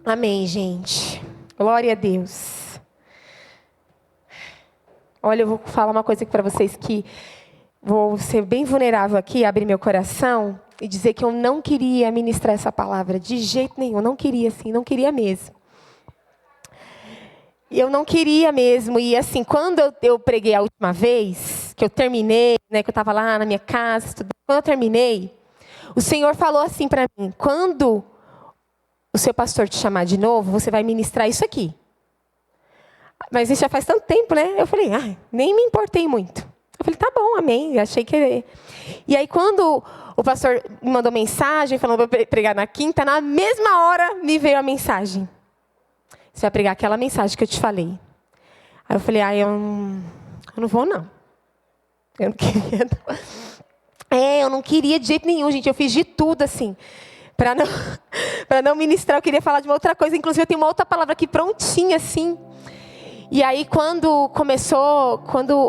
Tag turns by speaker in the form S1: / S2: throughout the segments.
S1: Amém, gente. Glória a Deus. Olha, eu vou falar uma coisa aqui para vocês que vou ser bem vulnerável aqui, abrir meu coração e dizer que eu não queria ministrar essa palavra de jeito nenhum. Não queria, assim, não queria mesmo. E eu não queria mesmo. E assim, quando eu preguei a última vez, que eu terminei, né, que eu estava lá na minha casa, estudando, quando eu terminei, o Senhor falou assim para mim: quando o seu pastor te chamar de novo, você vai ministrar isso aqui. Mas isso já faz tanto tempo, né? Eu falei, nem me importei muito. Eu falei, tá bom, amém. Achei que... E aí, quando o pastor me mandou mensagem, falando para pregar na quinta, na mesma hora me veio a mensagem. Você vai pregar aquela mensagem que eu te falei. Aí eu falei, eu não vou, não. Eu não queria, não. Eu não queria de jeito nenhum, gente. Eu fiz de tudo, assim, para não ministrar. Eu queria falar de uma outra coisa. Inclusive, eu tenho uma outra palavra aqui prontinha, assim. E aí, quando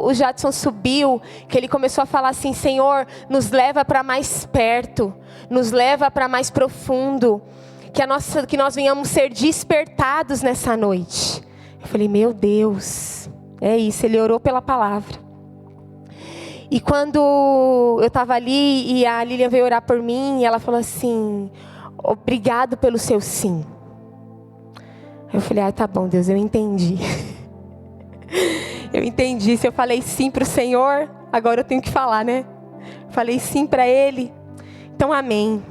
S1: o Jadson subiu, que ele começou a falar assim: Senhor, nos leva para mais perto, nos leva para mais profundo, que nós venhamos ser despertados nessa noite. Eu falei, meu Deus, é isso, ele orou pela palavra. E quando eu estava ali e a Lilian veio orar por mim, ela falou assim: obrigado pelo seu sim. Eu falei, tá bom, Deus, eu entendi. Eu entendi, se eu falei sim para o Senhor, agora eu tenho que falar, né? Falei sim para Ele. Então, amém.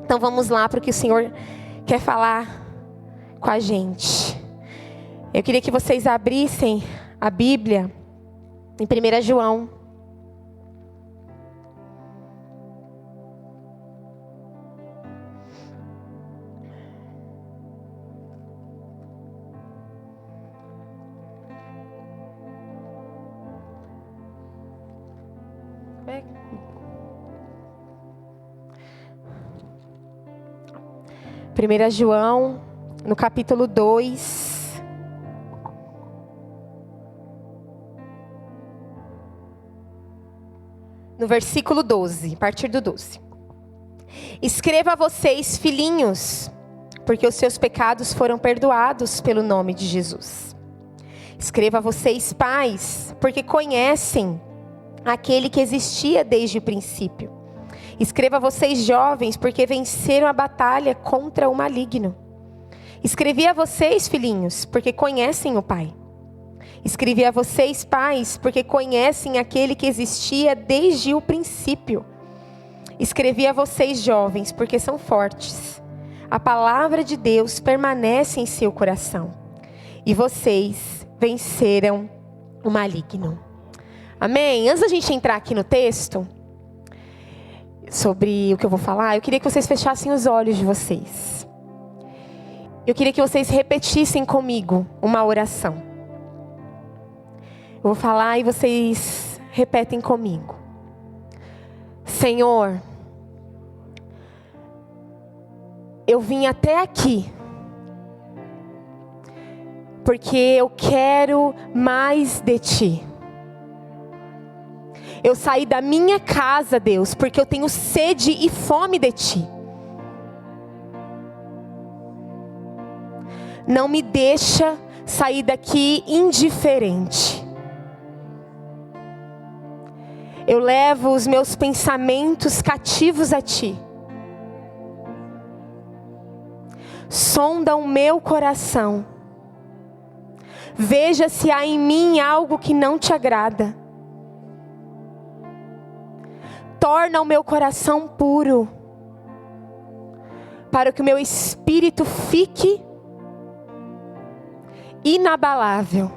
S1: Então, vamos lá para o que o Senhor quer falar com a gente. Eu queria que vocês abrissem a Bíblia em 1 João. Primeira João, no capítulo 2. No versículo 12, a partir do 12. Escreva a vocês, filhinhos, porque os seus pecados foram perdoados pelo nome de Jesus. Escreva a vocês, pais, porque conhecem aquele que existia desde o princípio. Escreva a vocês, jovens, porque venceram a batalha contra o maligno. Escrevi a vocês, filhinhos, porque conhecem o Pai. Escrevi a vocês, pais, porque conhecem aquele que existia desde o princípio. Escrevi a vocês, jovens, porque são fortes. A palavra de Deus permanece em seu coração. E vocês venceram o maligno. Amém? Antes da gente entrar aqui no texto, sobre o que eu vou falar, eu queria que vocês fechassem os olhos de vocês. Eu queria que vocês repetissem comigo uma oração. Eu vou falar e vocês repetem comigo. Senhor, eu vim até aqui porque eu quero mais de Ti. Eu saí da minha casa, Deus, porque eu tenho sede e fome de Ti. Não me deixa sair daqui indiferente. Eu levo os meus pensamentos cativos a Ti. Sonda o meu coração. Veja se há em mim algo que não Te agrada. Torna o meu coração puro, para que o meu espírito fique inabalável,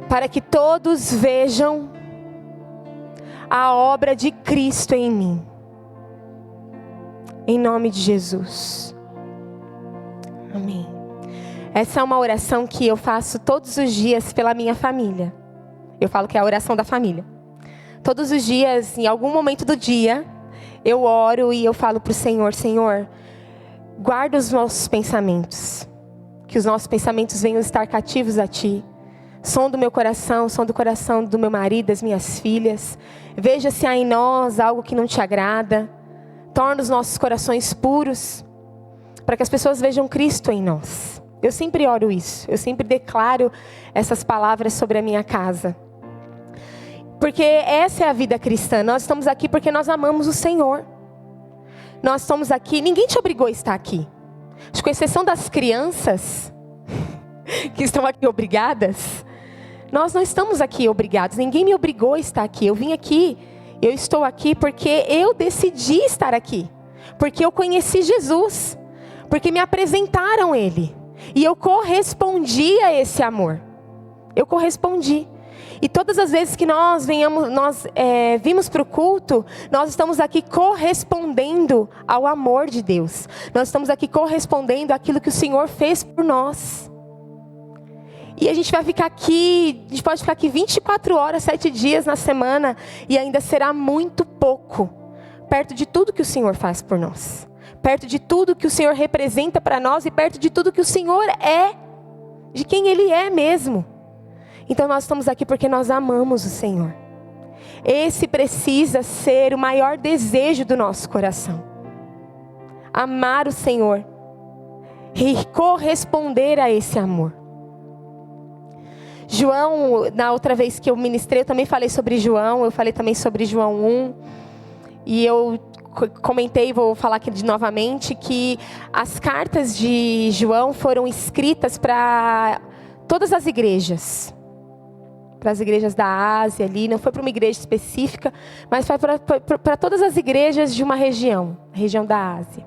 S1: para que todos vejam a obra de Cristo em mim. Em nome de Jesus. Amém. Essa é uma oração que eu faço todos os dias pela minha família. Eu falo que é a oração da família. Todos os dias, em algum momento do dia, eu oro e eu falo para o Senhor: Senhor, guarda os nossos pensamentos. Que os nossos pensamentos venham estar cativos a Ti. Som do meu coração, som do coração do meu marido, das minhas filhas. Veja se há em nós algo que não Te agrada. Torna os nossos corações puros, para que as pessoas vejam Cristo em nós. Eu sempre oro isso, eu sempre declaro essas palavras sobre a minha casa. Porque essa é a vida cristã. Nós estamos aqui porque nós amamos o Senhor. Nós estamos aqui, ninguém te obrigou a estar aqui. Acho que com exceção das crianças que estão aqui obrigadas, nós não estamos aqui obrigados. Ninguém me obrigou a estar aqui. Eu vim aqui, eu estou aqui porque eu decidi estar aqui. Porque eu conheci Jesus. Porque me apresentaram Ele. E eu correspondi a esse amor. Eu correspondi. E todas as vezes que nós vimos para o culto, nós estamos aqui correspondendo ao amor de Deus. Nós estamos aqui correspondendo àquilo que o Senhor fez por nós. E a gente vai ficar aqui, a gente pode ficar aqui 24 horas, 7 dias na semana, e ainda será muito pouco, perto de tudo que o Senhor faz por nós. Perto de tudo que o Senhor representa para nós e perto de tudo que o Senhor é, de quem Ele é mesmo. Então nós estamos aqui porque nós amamos o Senhor. Esse precisa ser o maior desejo do nosso coração. Amar o Senhor e corresponder a esse amor. João, na outra vez que eu ministrei, eu também falei sobre João, eu falei também sobre João 1. E eu comentei, vou falar aqui novamente, que as cartas de João foram escritas para todas as igrejas. Para as igrejas da Ásia ali, não foi para uma igreja específica, mas foi para todas as igrejas de uma região, a região da Ásia.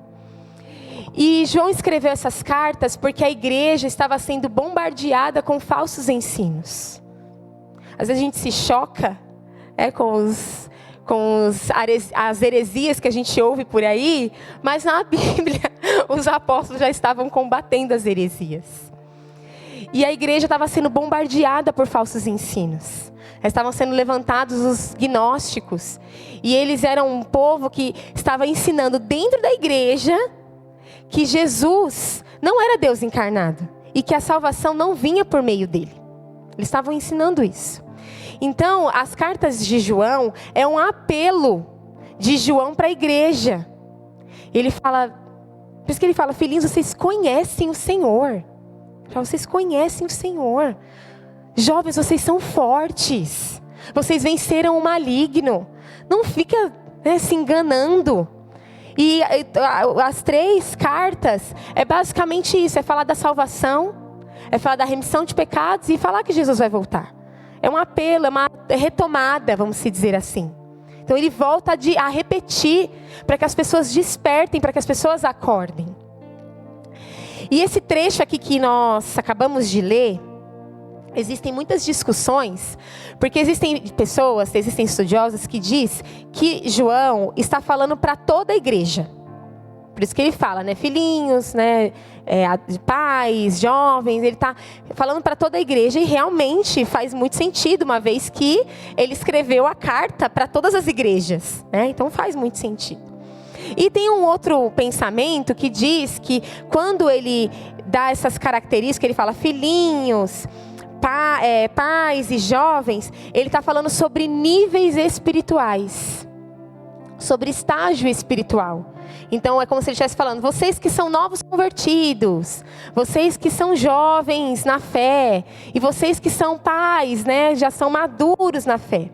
S1: E João escreveu essas cartas porque a igreja estava sendo bombardeada com falsos ensinos. Às vezes a gente se choca com as heresias que a gente ouve por aí, mas na Bíblia os apóstolos já estavam combatendo as heresias. E a igreja estava sendo bombardeada por falsos ensinos. Estavam sendo levantados os gnósticos. E eles eram um povo que estava ensinando dentro da igreja que Jesus não era Deus encarnado. E que a salvação não vinha por meio dele. Eles estavam ensinando isso. Então, as cartas de João é um apelo de João para a igreja. Ele fala, por isso que ele fala, filhinhos, vocês conhecem o Senhor. Vocês conhecem o Senhor. Jovens, vocês são fortes. Vocês venceram o maligno. Não fica se enganando. E as 3 cartas é basicamente isso. É falar da salvação, é falar da remissão de pecados e falar que Jesus vai voltar. É um apelo, é uma retomada, vamos dizer assim. Então ele volta a repetir para que as pessoas despertem, para que as pessoas acordem. E esse trecho aqui que nós acabamos de ler, existem muitas discussões, porque existem pessoas, existem estudiosos que dizem que João está falando para toda a igreja. Por isso que ele fala, filhinhos, pais, jovens, ele está falando para toda a igreja e realmente faz muito sentido, uma vez que ele escreveu a carta para todas as igrejas, então faz muito sentido. E tem um outro pensamento que diz que quando ele dá essas características, ele fala filhinhos, pais e jovens, ele está falando sobre níveis espirituais, sobre estágio espiritual. Então é como se ele estivesse falando, vocês que são novos convertidos, vocês que são jovens na fé, e vocês que são pais, já são maduros na fé.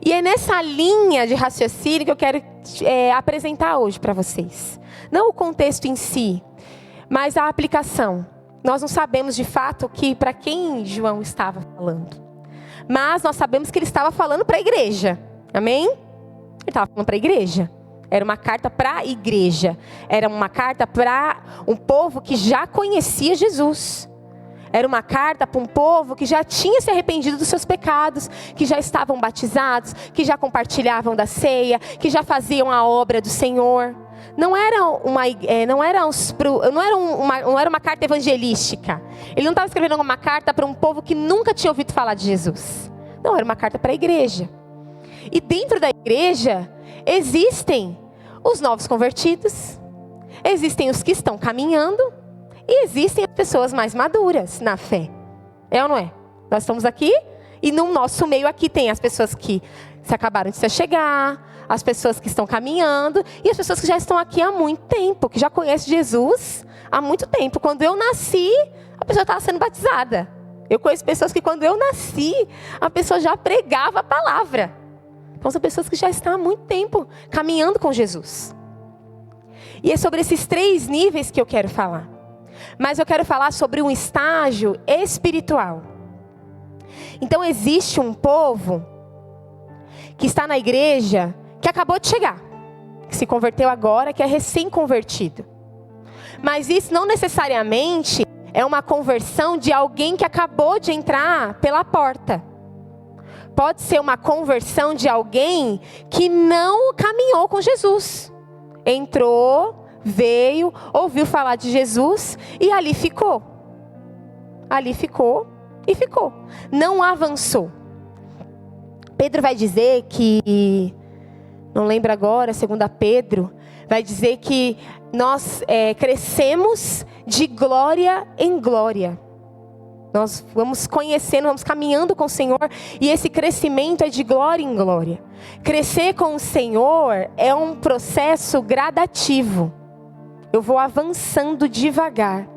S1: E é nessa linha de raciocínio que eu quero apresentar hoje para vocês. Não o contexto em si, mas a aplicação. Nós não sabemos de fato para quem João estava falando. Mas nós sabemos que ele estava falando para a igreja. Amém? Ele estava falando para a igreja. Era uma carta para a igreja. Era uma carta para um povo que já conhecia Jesus. Era uma carta para um povo que já tinha se arrependido dos seus pecados, que já estavam batizados, que já compartilhavam da ceia, que já faziam a obra do Senhor. Não era uma carta evangelística. Ele não estava escrevendo uma carta para um povo que nunca tinha ouvido falar de Jesus. Não, era uma carta para a igreja. E dentro da igreja existem os novos convertidos, existem os que estão caminhando e existem as pessoas mais maduras na fé. É ou não é? Nós estamos aqui e no nosso meio aqui tem as pessoas que se acabaram de se achegar, as pessoas que estão caminhando e as pessoas que já estão aqui há muito tempo, que já conhecem Jesus há muito tempo. Quando eu nasci, a pessoa estava sendo batizada. Eu conheço pessoas que quando eu nasci, a pessoa já pregava a palavra. Então são pessoas que já estão há muito tempo caminhando com Jesus. E é sobre esses 3 níveis que eu quero falar. Mas eu quero falar sobre um estágio espiritual. Então existe um povo que está na igreja, que acabou de chegar, que se converteu agora, que é recém-convertido. Mas isso não necessariamente é uma conversão de alguém que acabou de entrar pela porta. Pode ser uma conversão de alguém que não caminhou com Jesus. Entrou, veio, ouviu falar de Jesus e ali ficou. Ali ficou e ficou. Não avançou. Pedro vai dizer que, não lembro agora, 2 Pedro, vai dizer que nós crescemos de glória em glória. Nós vamos conhecendo, vamos caminhando com o Senhor e esse crescimento é de glória em glória. Crescer com o Senhor é um processo gradativo. Eu vou avançando devagar.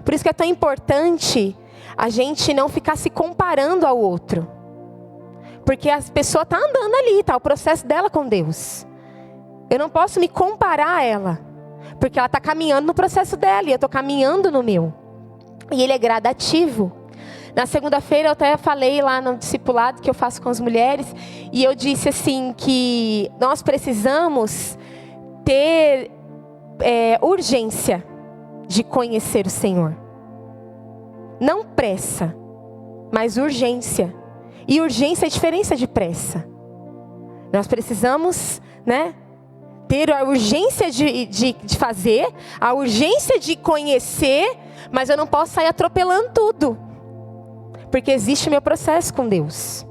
S1: Por isso que é tão importante a gente não ficar se comparando ao outro. Porque a pessoa está andando ali, está o processo dela com Deus. Eu não posso me comparar a ela. Porque ela está caminhando no processo dela e eu estou caminhando no meu. E ele é gradativo. Na segunda-feira eu até falei lá no discipulado que eu faço com as mulheres. E eu disse assim que nós precisamos ter urgência de conhecer o Senhor. Não pressa, mas urgência. E urgência é diferença de pressa. Nós precisamos, ter a urgência de fazer, a urgência de conhecer, mas eu não posso sair atropelando tudo. Porque existe o meu processo com Deus.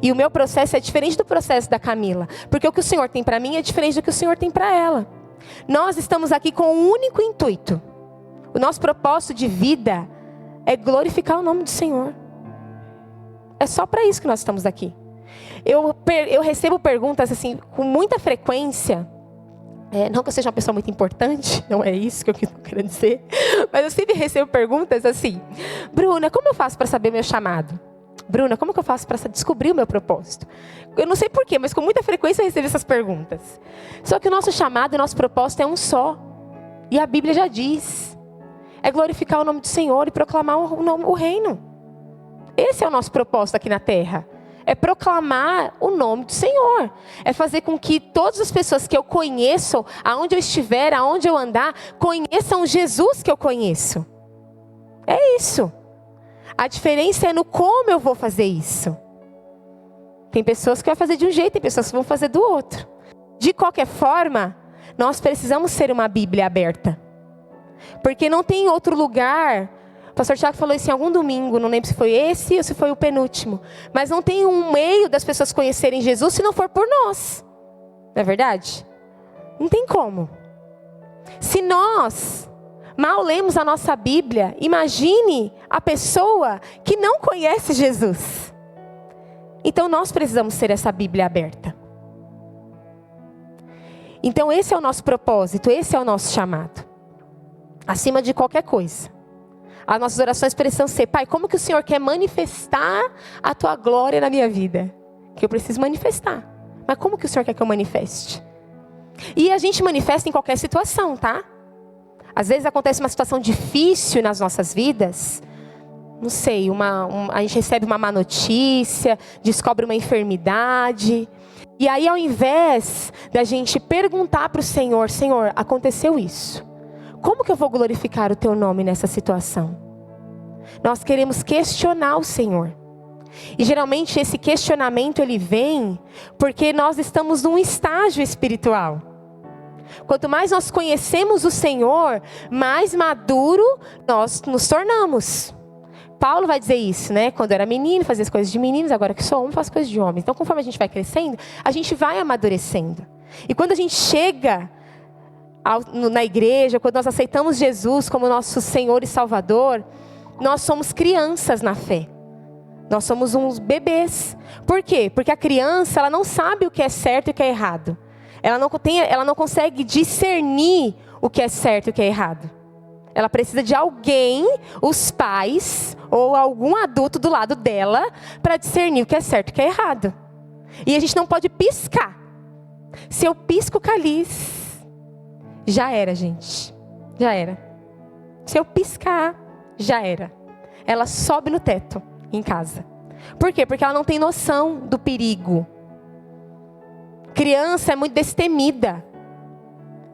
S1: E o meu processo é diferente do processo da Camila. Porque o que o Senhor tem para mim é diferente do que o Senhor tem para ela. Nós estamos aqui com um único intuito. O nosso propósito de vida é glorificar o nome do Senhor. É só para isso que nós estamos aqui. Eu recebo perguntas assim com muita frequência. Não que eu seja uma pessoa muito importante, não é isso que eu quero dizer. Mas eu sempre recebo perguntas assim: Bruna, como eu faço para saber meu chamado? Bruna, como que eu faço para descobrir o meu propósito? Eu não sei porquê, mas com muita frequência eu recebo essas perguntas. Só que o nosso chamado e o nosso propósito é um só. E a Bíblia já diz. É glorificar o nome do Senhor e proclamar o reino. Esse é o nosso propósito aqui na terra. É proclamar o nome do Senhor. É fazer com que todas as pessoas que eu conheço, aonde eu estiver, aonde eu andar, conheçam Jesus que eu conheço. É isso. A diferença é no como eu vou fazer isso. Tem pessoas que vão fazer de um jeito, tem pessoas que vão fazer do outro. De qualquer forma, nós precisamos ser uma Bíblia aberta. Porque não tem outro lugar. O pastor Tiago falou isso em algum domingo, não lembro se foi esse ou se foi o penúltimo. Mas não tem um meio das pessoas conhecerem Jesus se não for por nós. Não é verdade? Não tem como. Se nós mal lemos a nossa Bíblia, imagine a pessoa que não conhece Jesus. Então nós precisamos ser essa Bíblia aberta. Então esse é o nosso propósito, esse é o nosso chamado. Acima de qualquer coisa. As nossas orações precisam ser: Pai, como que o Senhor quer manifestar a Tua glória na minha vida? Que eu preciso manifestar. Mas como que o Senhor quer que eu manifeste? E a gente manifesta em qualquer situação, tá? Às vezes acontece uma situação difícil nas nossas vidas. Não sei, a gente recebe uma má notícia, descobre uma enfermidade. E aí, ao invés da gente perguntar para o Senhor: Senhor, aconteceu isso. Como que eu vou glorificar o Teu nome nessa situação? Nós queremos questionar o Senhor. E geralmente esse questionamento ele vem porque nós estamos num estágio espiritual. Quanto mais nós conhecemos o Senhor, mais maduro nós nos tornamos. Paulo vai dizer isso, né? Quando eu era menino, fazia as coisas de meninos, agora que sou homem, faço coisas de homens. Então, conforme a gente vai crescendo, a gente vai amadurecendo. E quando a gente chega na igreja, quando nós aceitamos Jesus como nosso Senhor e Salvador, nós somos crianças na fé. Nós somos uns bebês. Por quê? Porque a criança, ela não sabe o que é certo e o que é errado. Ela não consegue discernir o que é certo e o que é errado. Ela precisa de alguém, os pais ou algum adulto do lado dela, para discernir o que é certo e o que é errado. E a gente não pode piscar. Se eu pisco o cálice, já era, gente. Já era. Se eu piscar, já era. Ela sobe no teto em casa. Por quê? Porque ela não tem noção do perigo. Criança é muito destemida.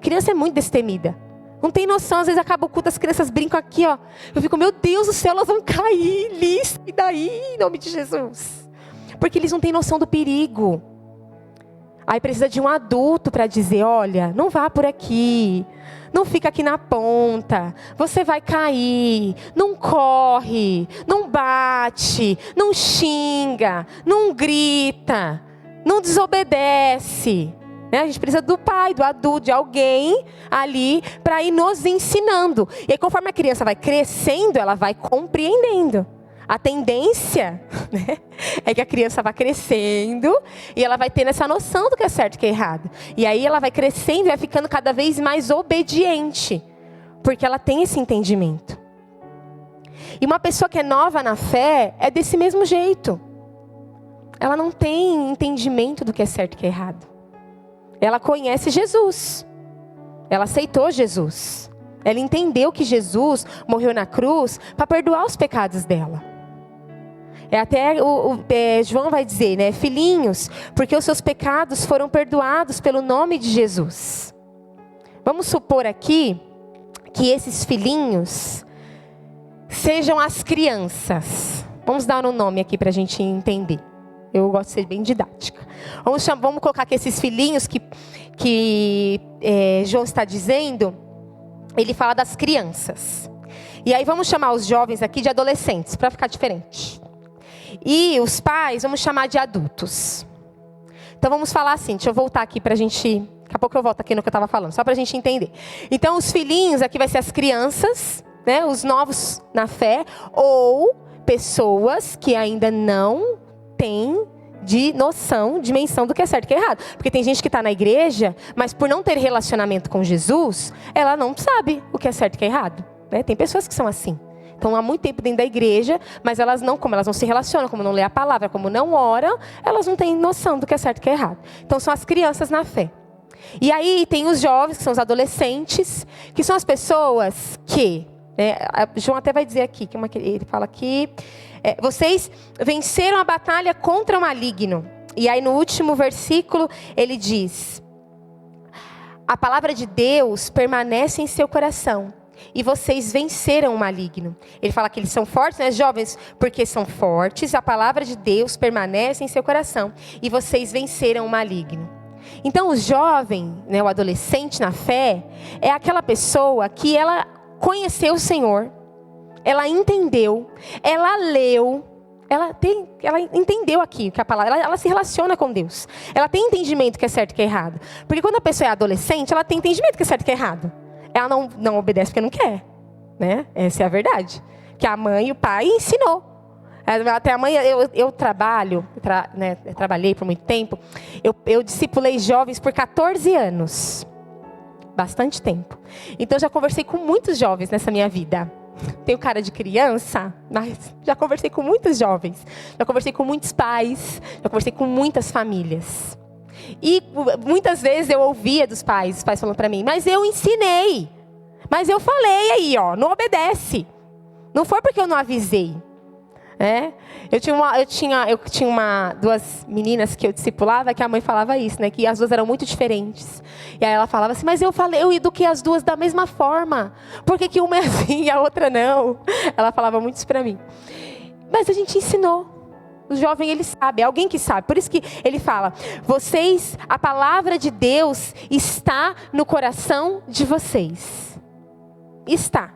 S1: Criança é muito destemida. Não tem noção, às vezes acaba o culto, as crianças brincam aqui, ó. Eu fico, meu Deus do céu, elas vão cair, listo, e daí, em nome de Jesus. Porque eles não têm noção do perigo. Aí precisa de um adulto para dizer, olha, não vá por aqui. Não fica aqui na ponta, você vai cair, não corre, não bate, não xinga, não grita, não desobedece. A gente precisa do pai, do adulto, de alguém ali para ir nos ensinando. E aí, conforme a criança vai crescendo, ela vai compreendendo. A tendência, né, é que a criança vai crescendo e ela vai tendo essa noção do que é certo e que é errado. E aí ela vai crescendo e vai ficando cada vez mais obediente, porque ela tem esse entendimento. E uma pessoa que é nova na fé é desse mesmo jeito. Ela não tem entendimento do que é certo e que é errado. Ela conhece Jesus. Ela aceitou Jesus. Ela entendeu que Jesus morreu na cruz para perdoar os pecados dela. Até João vai dizer, né? Filhinhos, porque os seus pecados foram perdoados pelo nome de Jesus. Vamos supor aqui que esses filhinhos sejam as crianças. Vamos dar um nome aqui para a gente entender. Eu gosto de ser bem didática. Vamos colocar aqui esses filhinhos que João está dizendo. Ele fala das crianças. E aí vamos chamar os jovens aqui de adolescentes, para ficar diferente. E os pais vamos chamar de adultos. Então vamos falar assim, deixa eu voltar aqui para a gente... Daqui a pouco eu volto aqui no que eu estava falando, só para a gente entender. Então os filhinhos aqui vai ser as crianças, né, os novos na fé, ou pessoas que ainda não têm dimensão do que é certo e que é errado. Porque tem gente que está na igreja, mas por não ter relacionamento com Jesus, ela não sabe o que é certo e que é errado. Né? Tem pessoas que são assim. Estão há muito tempo dentro da igreja, mas como elas não se relacionam, como não lê a palavra, como não oram, elas não têm noção do que é certo e que é errado. Então são as crianças na fé. E aí tem os jovens, que são os adolescentes, que são as pessoas que... João até vai dizer aqui, ele fala aqui... vocês venceram a batalha contra o maligno. E aí no último versículo ele diz: a palavra de Deus permanece em seu coração. E vocês venceram o maligno. Ele fala que eles são fortes, né, jovens? Porque são fortes, a palavra de Deus permanece em seu coração. E vocês venceram o maligno. Então o jovem, né, o adolescente na fé, é aquela pessoa que ela conheceu o Senhor. Ela entendeu, ela leu, ela entendeu aqui que a palavra, ela se relaciona com Deus. Ela tem entendimento que é certo e que é errado. Porque quando a pessoa é adolescente, ela tem entendimento que é certo e que é errado. Ela não obedece porque não quer, né? Essa é a verdade. Que a mãe e o pai ensinou. Até a mãe, eu trabalhei por muito tempo. Eu discipulei jovens por 14 anos. Bastante tempo. Então já conversei com muitos jovens nessa minha vida. Tenho cara de criança, mas já conversei com muitos jovens. Já conversei com muitos pais. Já conversei com muitas famílias. E muitas vezes eu ouvia dos pais, os pais falando para mim, mas eu ensinei. Mas eu falei aí, ó, não obedece. Não foi porque eu não avisei. Eu tinha duas meninas que eu discipulava, que a mãe falava isso, né? Que as duas eram muito diferentes. E aí ela falava assim, mas eu eduquei as duas da mesma forma. Por que uma é assim e a outra não? Ela falava muito isso para mim. Mas a gente ensinou. O jovem, ele sabe, é alguém que sabe. Por isso que ele fala, a palavra de Deus está no coração de vocês. Está.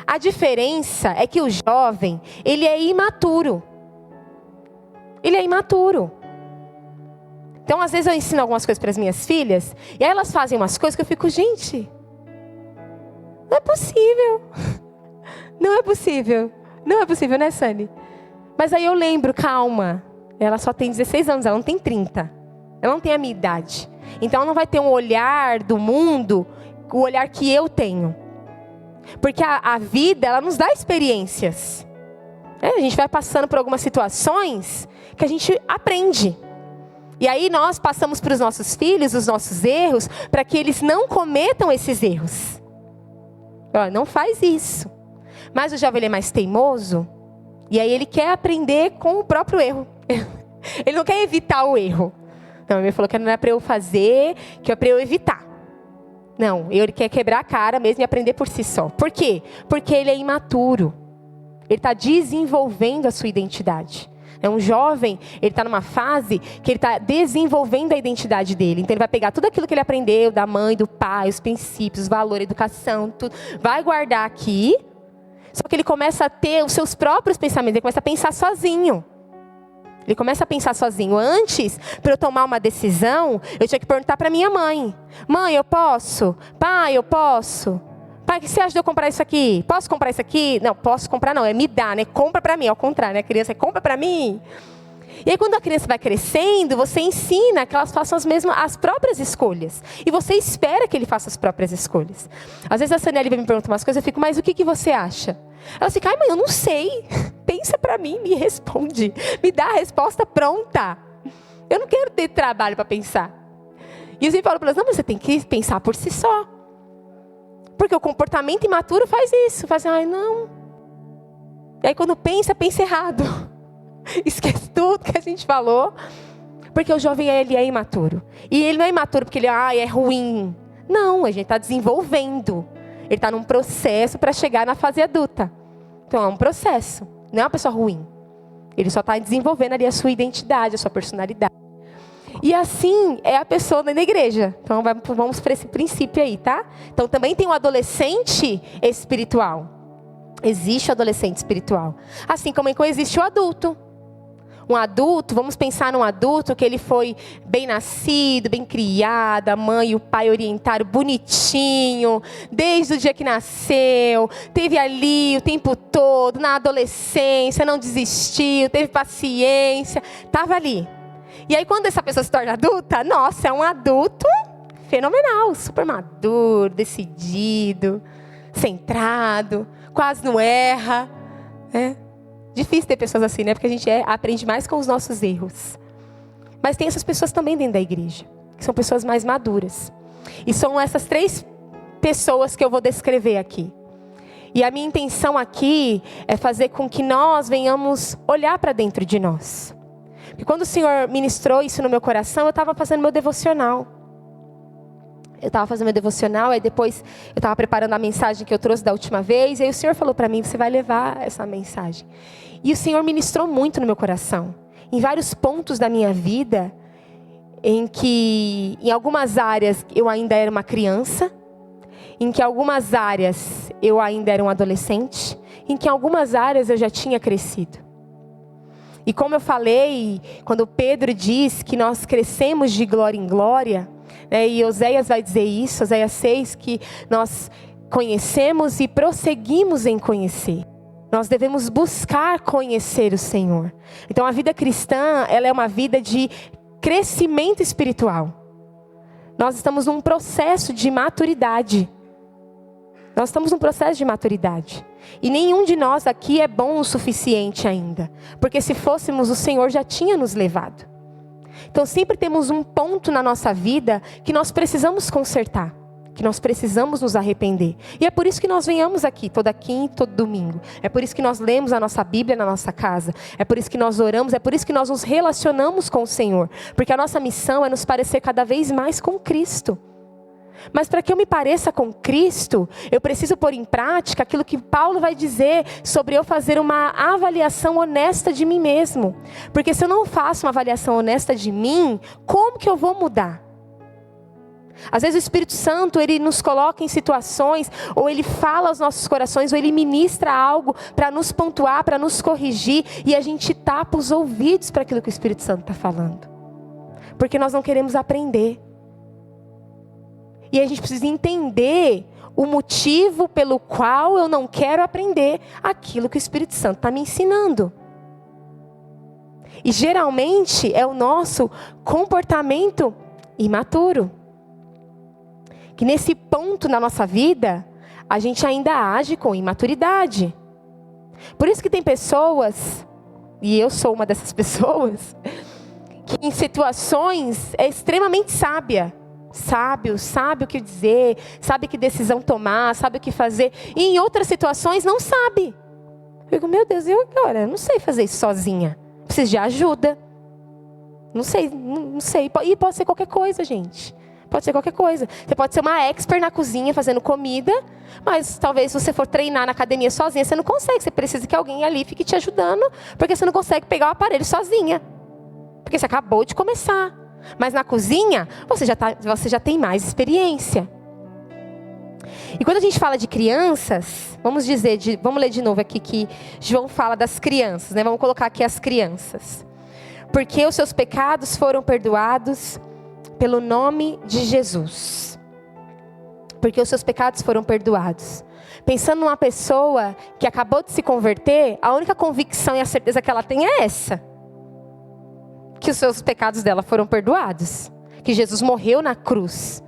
S1: A diferença é que o jovem, ele é imaturo. Ele é imaturo. Então, às vezes eu ensino algumas coisas para as minhas filhas, e aí elas fazem umas coisas que eu fico, gente, não é possível. Não é possível. Não é possível, né, Sani? Mas aí eu lembro, calma, ela só tem 16 anos, ela não tem 30. Ela não tem a minha idade. Então ela não vai ter um olhar do mundo, o olhar que eu tenho. Porque a vida, ela nos dá experiências. A gente vai passando por algumas situações que a gente aprende. E aí nós passamos para os nossos filhos os nossos erros, para que eles não cometam esses erros. Não faz isso. Mas o jovem ele é mais teimoso, e aí ele quer aprender com o próprio erro. Ele não quer evitar o erro. Não, ele falou que não é para eu fazer, que é para eu evitar. Não, ele quer quebrar a cara mesmo e aprender por si só. Por quê? Porque ele é imaturo. Ele está desenvolvendo a sua identidade. Um jovem, ele está numa fase que ele está desenvolvendo a identidade dele. Então ele vai pegar tudo aquilo que ele aprendeu da mãe, do pai, os princípios, os valores, a educação, tudo. Vai guardar aqui. Só que ele começa a ter os seus próprios pensamentos. Ele começa a pensar sozinho. Ele começa a pensar sozinho. Antes, para eu tomar uma decisão, eu tinha que perguntar para minha mãe. Mãe, eu posso? Pai, eu posso? Pai, o que você acha de eu comprar isso aqui? Posso comprar isso aqui? Não, posso comprar não, é me dá, né? Compra para mim, ao contrário, né? A criança compra para mim. E aí quando a criança vai crescendo, você ensina que elas façam as próprias escolhas. E você espera que ele faça as próprias escolhas. Às vezes a Sanelli me pergunta umas coisas, eu fico, mas o que você acha? Ela fica, ai mãe, eu não sei. Pensa para mim, me responde. Me dá a resposta pronta. Eu não quero ter trabalho para pensar. E eu sempre falo para elas, não, mas você tem que pensar por si só. Porque o comportamento imaturo faz isso. Faz, ai não. E aí quando pensa errado. Esquece tudo que a gente falou. Porque o jovem, ele é imaturo. E ele não é imaturo porque ele é ruim. Não, a gente está desenvolvendo. Ele está num processo para chegar na fase adulta. Então é um processo. Não é uma pessoa ruim. Ele só está desenvolvendo ali a sua identidade, a sua personalidade. E assim é a pessoa na igreja. Então vamos para esse princípio aí, tá? Então também tem um adolescente espiritual. Existe o adolescente espiritual. Assim como existe o adulto. Um adulto, vamos pensar num adulto que ele foi bem nascido, bem criado, a mãe e o pai orientaram bonitinho, desde o dia que nasceu, teve ali o tempo todo, na adolescência, não desistiu, teve paciência, estava ali. E aí quando essa pessoa se torna adulta, nossa, é um adulto fenomenal, super maduro, decidido, centrado, quase não erra, né? Difícil ter pessoas assim, né? Porque a gente aprende mais com os nossos erros. Mas tem essas pessoas também dentro da igreja, que são pessoas mais maduras. E são essas 3 pessoas que eu vou descrever aqui. E a minha intenção aqui é fazer com que nós venhamos olhar para dentro de nós. Porque quando o Senhor ministrou isso no meu coração, eu estava fazendo meu devocional. Aí depois eu estava preparando a mensagem que eu trouxe da última vez. E aí o Senhor falou para mim, você vai levar essa mensagem. E o Senhor ministrou muito no meu coração. Em vários pontos da minha vida, em que em algumas áreas eu ainda era uma criança. Em que em algumas áreas eu ainda era um adolescente. Em que em algumas áreas eu já tinha crescido. E como eu falei, quando Pedro diz que nós crescemos de glória em glória, né, e Oséias vai dizer isso, Oséias 6, que nós conhecemos e prosseguimos em conhecer. Nós devemos buscar conhecer o Senhor. Então a vida cristã, ela é uma vida de crescimento espiritual. Nós estamos num processo de maturidade. E nenhum de nós aqui é bom o suficiente ainda. Porque se fôssemos, o Senhor já tinha nos levado. Então sempre temos um ponto na nossa vida que nós precisamos consertar. Que nós precisamos nos arrepender. E é por isso que nós venhamos aqui, toda quinta, todo domingo. É por isso que nós lemos a nossa Bíblia na nossa casa. É por isso que nós oramos, é por isso que nós nos relacionamos com o Senhor. Porque a nossa missão é nos parecer cada vez mais com Cristo. Mas para que eu me pareça com Cristo, eu preciso pôr em prática aquilo que Paulo vai dizer sobre eu fazer uma avaliação honesta de mim mesmo. Porque se eu não faço uma avaliação honesta de mim, como que eu vou mudar? Às vezes o Espírito Santo, ele nos coloca em situações, ou ele fala aos nossos corações, ou ele ministra algo para nos pontuar, para nos corrigir, e a gente tapa os ouvidos para aquilo que o Espírito Santo está falando. Porque nós não queremos aprender. E a gente precisa entender o motivo pelo qual eu não quero aprender aquilo que o Espírito Santo está me ensinando. E geralmente é o nosso comportamento imaturo. Que nesse ponto na nossa vida, a gente ainda age com imaturidade. Por isso que tem pessoas, e eu sou uma dessas pessoas, que em situações é extremamente sábio, sabe o que dizer, sabe que decisão tomar, sabe o que fazer. E em outras situações não sabe. Eu digo, meu Deus, eu não sei fazer isso sozinha. Preciso de ajuda. Não sei. E pode ser qualquer coisa, gente. Pode ser qualquer coisa. Você pode ser uma expert na cozinha fazendo comida, mas talvez se você for treinar na academia sozinha, você não consegue. Você precisa que alguém ali fique te ajudando, porque você não consegue pegar o aparelho sozinha. Porque você acabou de começar. Mas na cozinha, você já tem mais experiência. E quando a gente fala de crianças, vamos ler de novo aqui que João fala das crianças, né? Vamos colocar aqui as crianças. Porque os seus pecados foram perdoados pelo nome de Jesus. Porque os seus pecados foram perdoados. Pensando numa pessoa que acabou de se converter, a única convicção e a certeza que ela tem é essa. Que os seus pecados dela foram perdoados. Que Jesus morreu na cruz.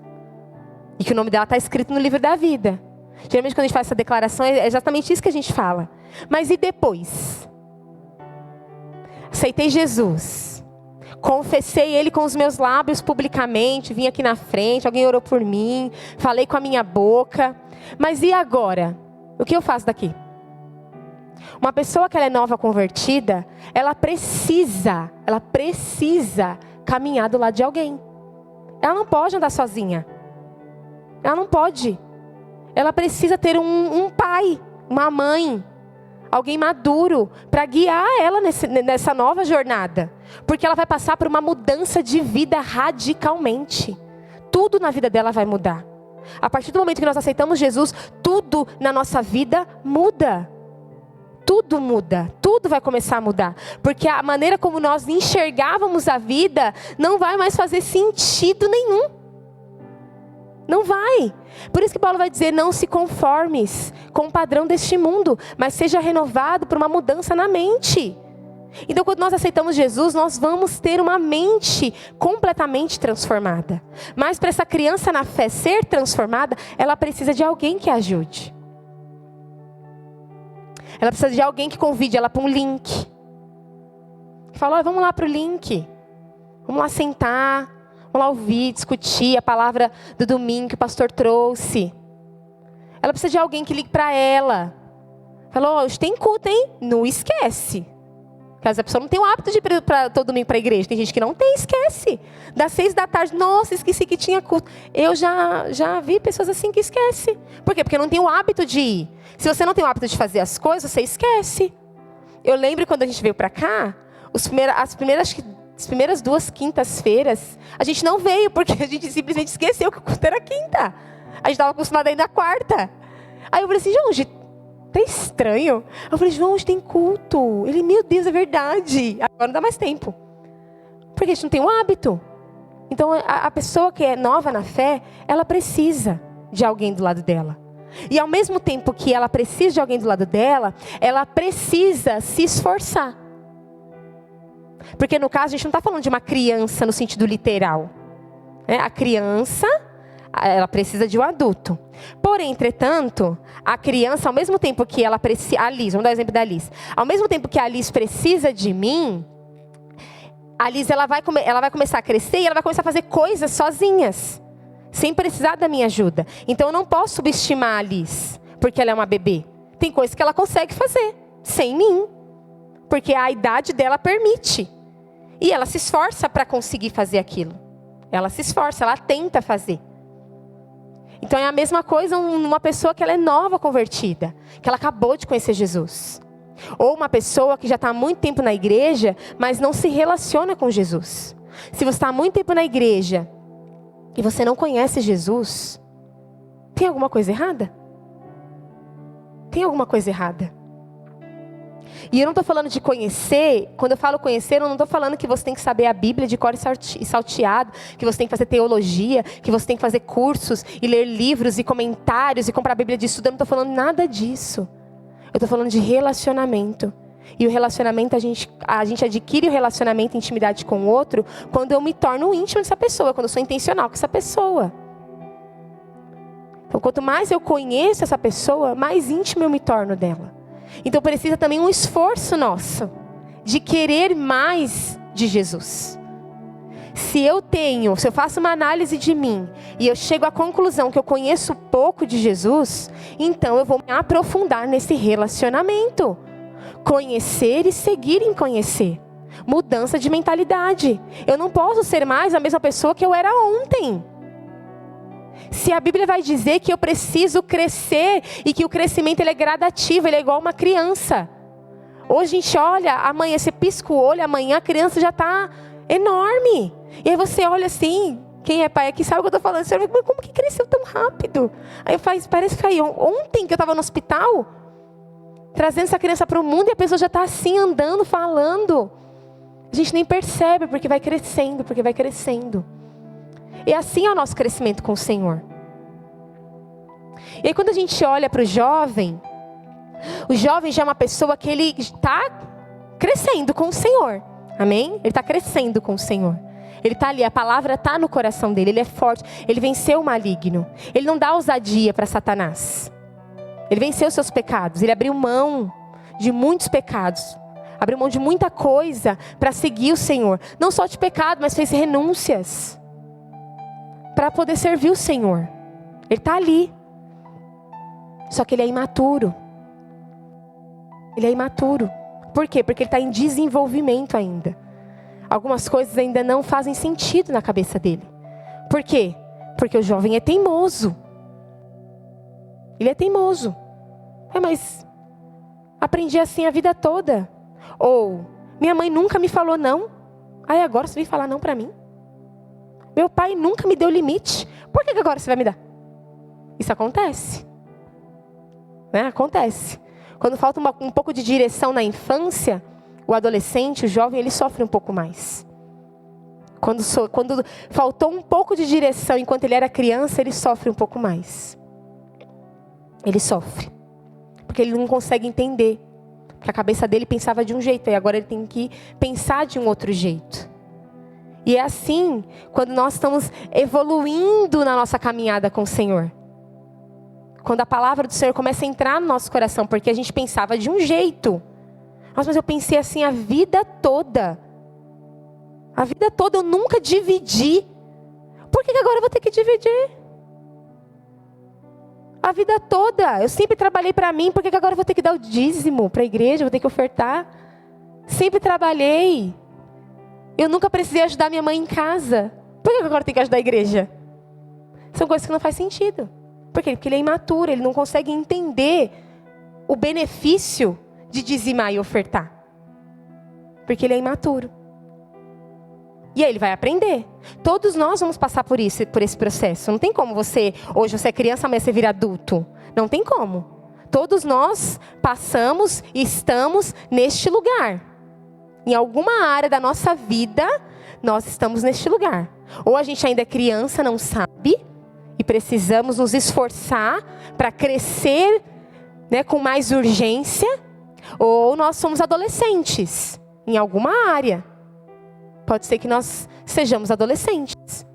S1: E que o nome dela está escrito no livro da vida. Geralmente quando a gente faz essa declaração, é exatamente isso que a gente fala. Mas e depois? Aceitei Jesus. Confessei Ele com os meus lábios publicamente. Vim aqui na frente, alguém orou por mim. Falei com a minha boca. Mas e agora? O que eu faço daqui? Uma pessoa que ela é nova convertida, ela precisa caminhar do lado de alguém. Ela não pode andar sozinha. Ela não pode. Ela precisa ter um pai, uma mãe, alguém maduro para guiar ela nessa nova jornada. Porque ela vai passar por uma mudança de vida radicalmente. Tudo na vida dela vai mudar. A partir do momento que nós aceitamos Jesus, tudo na nossa vida muda. Tudo muda, tudo vai começar a mudar. Porque a maneira como nós enxergávamos a vida não vai mais fazer sentido nenhum. Não vai. Por isso que Paulo vai dizer, não se conformes com o padrão deste mundo, mas seja renovado por uma mudança na mente. Então quando nós aceitamos Jesus, nós vamos ter uma mente completamente transformada. Mas para essa criança na fé ser transformada, ela precisa de alguém que a ajude. Ela precisa de alguém que convide ela para um link. Que fala, vamos lá para o link. Vamos lá sentar. Vamos lá ouvir, discutir a palavra do domingo que o pastor trouxe. Ela precisa de alguém que ligue para ela. Falou, hoje tem culto, hein? Não esquece. Porque às vezes a pessoa não tem o hábito de ir todo domingo para a igreja. Tem gente que não tem, esquece. Das 6 da tarde, nossa, esqueci que tinha culto. Eu já vi pessoas assim que esquecem. Por quê? Porque não tem o hábito de ir. Se você não tem o hábito de fazer as coisas, você esquece. Eu lembro quando a gente veio para cá, as primeiras 2 quintas-feiras, a gente não veio, porque a gente simplesmente esqueceu que o culto era quinta. A gente estava acostumado a ir na quarta. Aí eu falei assim, João, tá estranho. Eu falei, João, hoje tem culto. Ele, meu Deus, é verdade. Agora não dá mais tempo. Porque a gente não tem o hábito. Então, a pessoa que é nova na fé, ela precisa de alguém do lado dela. E ao mesmo tempo que ela precisa de alguém do lado dela, ela precisa se esforçar. Porque no caso, a gente não está falando de uma criança no sentido literal. A criança, ela precisa de um adulto. Porém, entretanto, a criança, ao mesmo tempo que ela precisa... A Liz, vamos dar o exemplo da Liz. Ao mesmo tempo que a Liz precisa de mim, a Liz ela vai começar a crescer e ela vai começar a fazer coisas sozinhas. Sem precisar da minha ajuda. Então eu não posso subestimar a Liz, porque ela é uma bebê. Tem coisas que ela consegue fazer, sem mim. Porque a idade dela permite. E ela se esforça para conseguir fazer aquilo. Ela se esforça, ela tenta fazer. Então é a mesma coisa uma pessoa que ela é nova convertida. Que ela acabou de conhecer Jesus. Ou uma pessoa que já está há muito tempo na igreja, mas não se relaciona com Jesus. Se você está há muito tempo na igreja e você não conhece Jesus, tem alguma coisa errada? Tem alguma coisa errada. E eu não estou falando de conhecer, quando eu falo conhecer, eu não estou falando que você tem que saber a Bíblia de cor e salteado, que você tem que fazer teologia, que você tem que fazer cursos e ler livros e comentários e comprar a Bíblia de estudo. Eu não estou falando nada disso. Eu estou falando de relacionamento. E o relacionamento, a gente adquire o relacionamento, intimidade com o outro, quando eu me torno íntimo dessa pessoa, quando eu sou intencional com essa pessoa. Então, quanto mais eu conheço essa pessoa, mais íntimo eu me torno dela. Então, precisa também um esforço nosso, de querer mais de Jesus. Se eu faço uma análise de mim, e eu chego à conclusão que eu conheço pouco de Jesus, então eu vou me aprofundar nesse relacionamento. Conhecer e seguir em conhecer. Mudança de mentalidade. Eu não posso ser mais a mesma pessoa que eu era ontem. Se a Bíblia vai dizer que eu preciso crescer e que o crescimento ele é gradativo, ele é igual uma criança. Hoje a gente olha, amanhã você pisca o olho, amanhã a criança já está enorme. E aí você olha assim, quem é pai aqui sabe o que eu estou falando. Você olha, como que cresceu tão rápido? Aí parece que foi ontem que eu estava no hospital, trazendo essa criança para o mundo e a pessoa já está assim, andando, falando. A gente nem percebe porque vai crescendo, E assim é o nosso crescimento com o Senhor. E aí quando a gente olha para o jovem já é uma pessoa que ele está crescendo com o Senhor. Amém? Ele está crescendo com o Senhor. Ele está ali, a palavra está no coração dele, ele é forte, ele venceu o maligno. Ele não dá ousadia para Satanás. Ele venceu os seus pecados, ele abriu mão de muitos pecados. Abriu mão de muita coisa para seguir o Senhor. Não só de pecado, mas fez renúncias para poder servir o Senhor. Ele está ali. Só que ele é imaturo. Ele é imaturo. Por quê? Porque ele está em desenvolvimento ainda. Algumas coisas ainda não fazem sentido na cabeça dele. Por quê? Porque o jovem é teimoso. Ele é teimoso. Mas aprendi assim a vida toda. Ou, minha mãe nunca me falou não. Aí agora você vem falar não para mim? Meu pai nunca me deu limite. Por que agora você vai me dar? Isso acontece. Né? Acontece. Quando falta um pouco de direção na infância, o adolescente, o jovem, ele sofre um pouco mais. Quando faltou um pouco de direção enquanto ele era criança, ele sofre um pouco mais. Ele sofre. Porque ele não consegue entender. Porque a cabeça dele pensava de um jeito, e agora ele tem que pensar de um outro jeito. E é assim, quando nós estamos evoluindo na nossa caminhada com o Senhor. Quando a palavra do Senhor começa a entrar no nosso coração, porque a gente pensava de um jeito. Nossa, mas eu pensei assim a vida toda. A vida toda eu nunca dividi. Por que agora eu vou ter que dividir? A vida toda, eu sempre trabalhei para mim, por que agora eu vou ter que dar o dízimo para a igreja, vou ter que ofertar? Sempre trabalhei. Eu nunca precisei ajudar minha mãe em casa. Por que agora eu tenho que ajudar a igreja? São coisas que não fazem sentido. Por quê? Porque ele é imaturo, ele não consegue entender o benefício de dizimar e ofertar. Porque ele é imaturo. E aí ele vai aprender. Todos nós vamos passar por esse processo. Não tem como hoje você é criança, amanhã você vira adulto. Não tem como. Todos nós passamos e estamos neste lugar. Em alguma área da nossa vida, nós estamos neste lugar. Ou a gente ainda é criança, não sabe, e precisamos nos esforçar para crescer, né, com mais urgência. Ou nós somos adolescentes, em alguma área. Pode ser que nós sejamos adolescentes.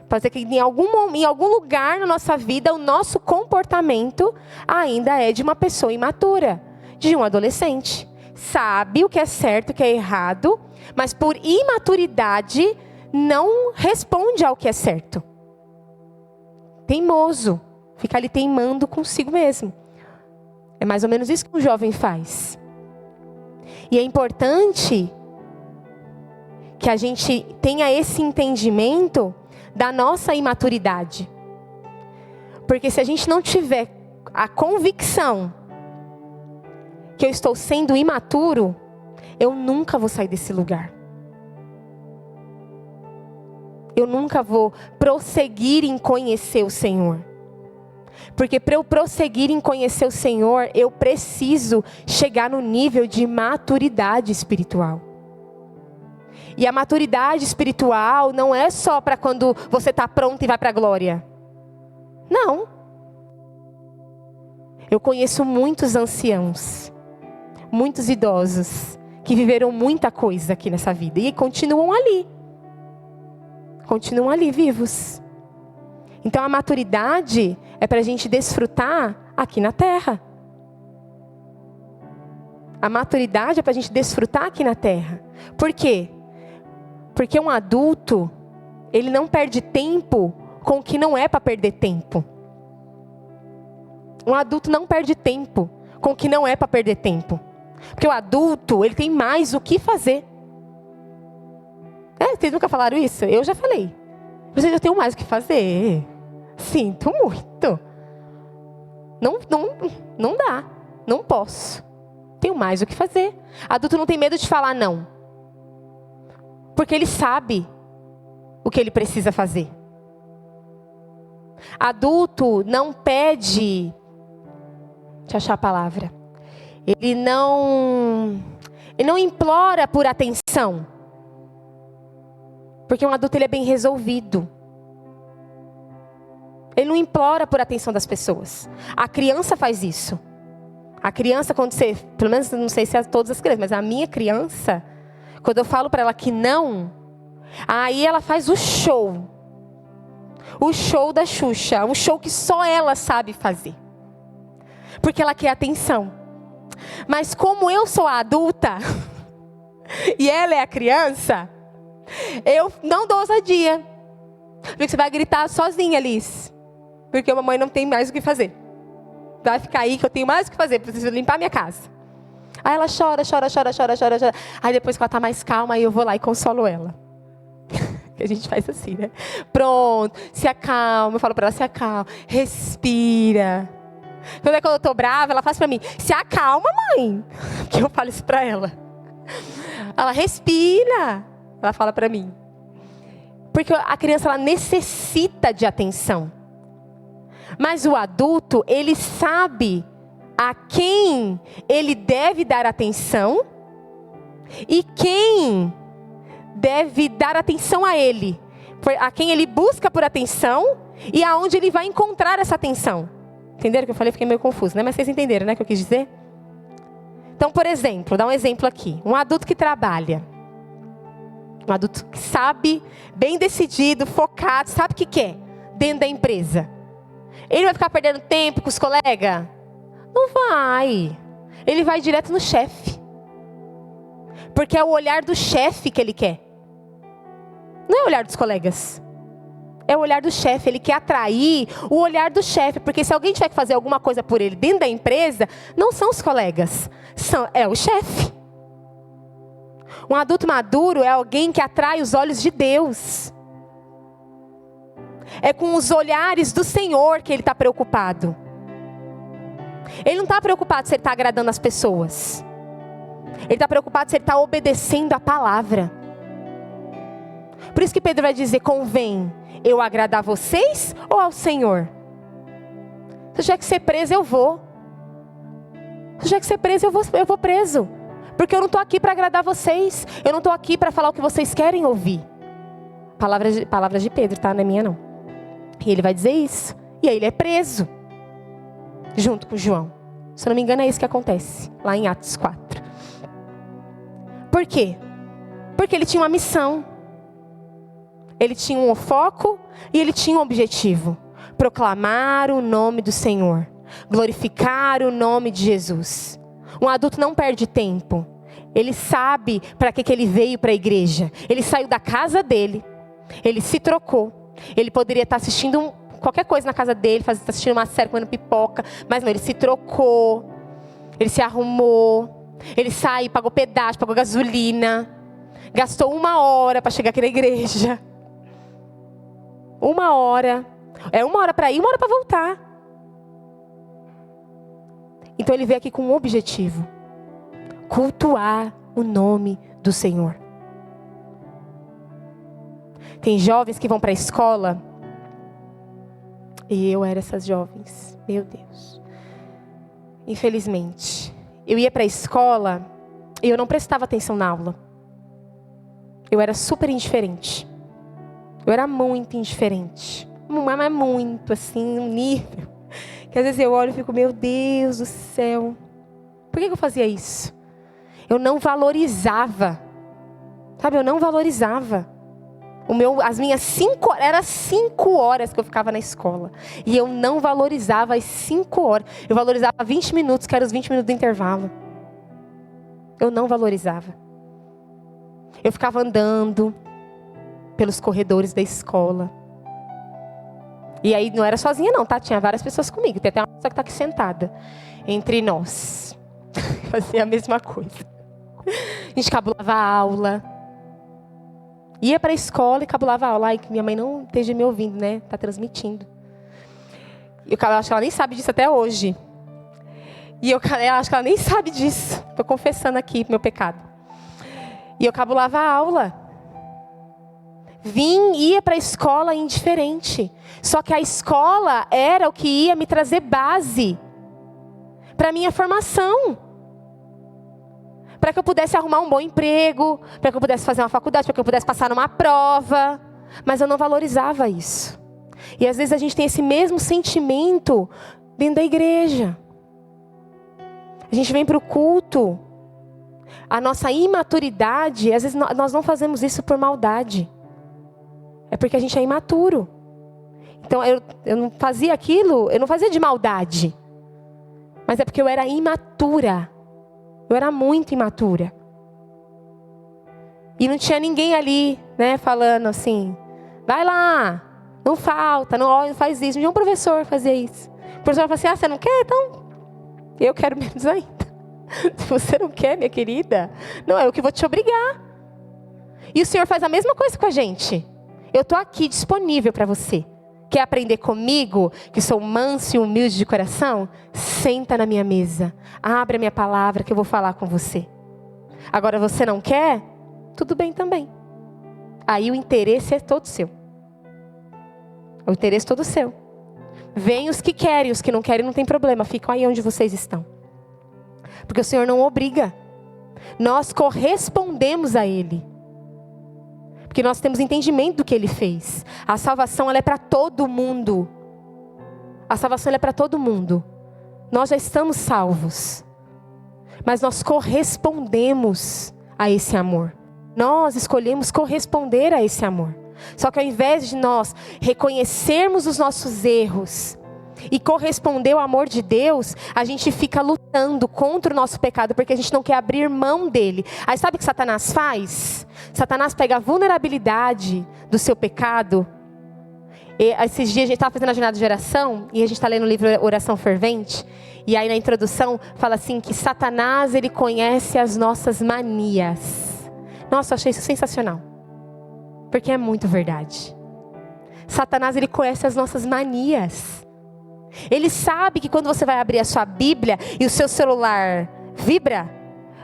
S1: Pode ser que em algum lugar na nossa vida, o nosso comportamento ainda é de uma pessoa imatura, de um adolescente. Sabe o que é certo, o que é errado, mas por imaturidade não responde ao que é certo. Teimoso, fica ali teimando consigo mesmo. É mais ou menos isso que um jovem faz. E é importante que a gente tenha esse entendimento da nossa imaturidade. Porque se a gente não tiver a convicção que eu estou sendo imaturo, eu nunca vou sair desse lugar. Eu nunca vou prosseguir em conhecer o Senhor. Porque para eu prosseguir em conhecer o Senhor, eu preciso chegar no nível de maturidade espiritual. E a maturidade espiritual não é só para quando você está pronto e vai para a glória. Não. Eu conheço muitos anciãos muitos idosos que viveram muita coisa aqui nessa vida e continuam ali. Continuam ali vivos. Então a maturidade é para a gente desfrutar aqui na terra. A maturidade é para a gente desfrutar aqui na terra. Por quê? Porque um adulto, ele não perde tempo com o que não é para perder tempo. Um adulto não perde tempo com o que não é para perder tempo. Porque o adulto, ele tem mais o que fazer. Vocês nunca falaram isso? Eu já falei. Vocês, eu tenho mais o que fazer. Sinto muito. Não dá. Não posso. Tenho mais o que fazer. Adulto não tem medo de falar não. Porque ele sabe o que ele precisa fazer. Adulto não pede... Deixa eu achar a palavra. Ele não implora por atenção. Porque um adulto, ele é bem resolvido. Ele não implora por atenção das pessoas. A criança faz isso. A criança, quando você... Pelo menos, não sei se é todas as crianças, mas a minha criança, quando eu falo para ela que não, aí ela faz o show. O show da Xuxa. Um show que só ela sabe fazer. Porque ela quer atenção. Mas como eu sou a adulta e ela é a criança, eu não dou ousadia. Porque você vai gritar sozinha, Alice. Porque a mamãe não tem mais o que fazer. Vai ficar aí que eu tenho mais o que fazer. Preciso limpar minha casa. Aí ela chora. Aí depois que ela está mais calma, aí eu vou lá e consolo ela. Que a gente faz assim, né? Pronto, se acalma. Eu falo para ela, se acalma. Respira. Quando eu estou brava, ela faz para mim, se acalma, mãe. Que eu falo isso para ela. Ela respira. Ela fala para mim. Porque a criança, ela necessita de atenção. Mas o adulto, ele sabe a quem ele deve dar atenção e quem deve dar atenção a ele. A quem ele busca por atenção e aonde ele vai encontrar essa atenção. Entenderam o que eu falei? Fiquei meio confuso, né? Mas vocês entenderam, né, o que eu quis dizer? Então, por exemplo, dá um exemplo aqui. Um adulto que trabalha. Um adulto que sabe, bem decidido, focado, sabe o que quer dentro da empresa. Ele vai ficar perdendo tempo com os colegas? Não vai. Ele vai direto no chefe. Porque é o olhar do chefe que ele quer. Não é o olhar dos colegas. É o olhar do chefe. Ele quer atrair o olhar do chefe. Porque se alguém tiver que fazer alguma coisa por ele dentro da empresa, não são os colegas. É o chefe. Um adulto maduro é alguém que atrai os olhos de Deus. É com os olhares do Senhor que ele está preocupado. Ele não está preocupado se ele está agradando as pessoas. Ele está preocupado se ele está obedecendo a palavra. Por isso que Pedro vai dizer, convém eu agradar vocês ou ao Senhor? Se eu tiver que ser preso, eu vou. Se eu tiver que ser preso, eu vou preso. Porque eu não estou aqui para agradar vocês. Eu não estou aqui para falar o que vocês querem ouvir. Palavras de Pedro, tá? Não é minha não. E ele vai dizer isso. E aí ele é preso. Junto com João. Se eu não me engano é isso que acontece. Lá em Atos 4. Por quê? Porque ele tinha uma missão. Ele tinha um foco e ele tinha um objetivo. Proclamar o nome do Senhor. Glorificar o nome de Jesus. Um adulto não perde tempo. Ele sabe para que ele veio para a igreja. Ele saiu da casa dele. Ele se trocou. Ele poderia estar assistindo qualquer coisa na casa dele, assistindo uma série, comendo pipoca. Mas não, ele se trocou. Ele se arrumou. Ele saiu, pagou pedágio, pagou gasolina. Gastou 1 hora para chegar aqui na igreja. 1 hora. É 1 hora para ir, 1 hora para voltar. Então ele veio aqui com um objetivo. Cultuar o nome do Senhor. Tem jovens que vão para a escola. E eu era essas jovens. Meu Deus. Infelizmente. Eu ia para a escola e eu não prestava atenção na aula. Eu era super indiferente. Eu era muito indiferente. Mas muito, assim, um nível. Que às vezes eu olho e fico, meu Deus do céu. Por que eu fazia isso? Eu não valorizava. Sabe, eu não valorizava. As minhas 5 horas, era 5 horas que eu ficava na escola. E eu não valorizava as 5 horas. Eu valorizava 20 minutos, que eram os 20 minutos do intervalo. Eu não valorizava. Eu ficava andando pelos corredores da escola. E aí não era sozinha não, tá? Tinha várias pessoas comigo. Tem até uma pessoa que está aqui sentada. Entre nós. Fazia a mesma coisa. A gente cabulava a aula. Ia para a escola e cabulava a aula. Ai, que minha mãe não esteja me ouvindo, né? Está transmitindo. Eu acho que ela nem sabe disso até hoje. E eu acho que ela nem sabe disso. Estou confessando aqui meu pecado. E eu cabulava a aula. Ia para a escola indiferente. Só que a escola era o que ia me trazer base para a minha formação. Para que eu pudesse arrumar um bom emprego, para que eu pudesse fazer uma faculdade, para que eu pudesse passar numa prova. Mas eu não valorizava isso. E às vezes a gente tem esse mesmo sentimento dentro da igreja. A gente vem para o culto. A nossa imaturidade, às vezes nós não fazemos isso por maldade. É porque a gente é imaturo. Então eu não fazia aquilo, eu não fazia de maldade. Mas é porque eu era imatura. Eu era muito imatura. E não tinha ninguém ali, né, falando assim, vai lá, não falta, não faz isso. Um professor fazia isso. O professor falava assim, você não quer? Então, eu quero menos ainda. Se você não quer, minha querida, não é eu que vou te obrigar. E o Senhor faz a mesma coisa com a gente. Eu estou aqui disponível para você. Quer aprender comigo, que sou manso e humilde de coração? Senta na minha mesa. Abre a minha palavra que eu vou falar com você. Agora você não quer? Tudo bem também. Aí o interesse é todo seu. O interesse é todo seu. Vem os que querem, os que não querem não tem problema. Ficam aí onde vocês estão. Porque o Senhor não obriga. Nós correspondemos a Ele. Porque nós temos entendimento do que Ele fez. A salvação ela é para todo mundo. A salvação ela é para todo mundo. Nós já estamos salvos. Mas nós correspondemos a esse amor. Nós escolhemos corresponder a esse amor. Só que ao invés de nós reconhecermos os nossos erros e corresponder ao amor de Deus, a gente fica lutando contra o nosso pecado, porque a gente não quer abrir mão dele. Aí sabe o que Satanás faz? Satanás pega a vulnerabilidade do seu pecado. E esses dias a gente estava fazendo a jornada de oração, e a gente está lendo o livro Oração Fervente, e aí na introdução fala assim que Satanás ele conhece as nossas manias. Nossa, eu achei isso sensacional. Porque é muito verdade. Satanás ele conhece as nossas manias. Ele sabe que quando você vai abrir a sua Bíblia e o seu celular vibra,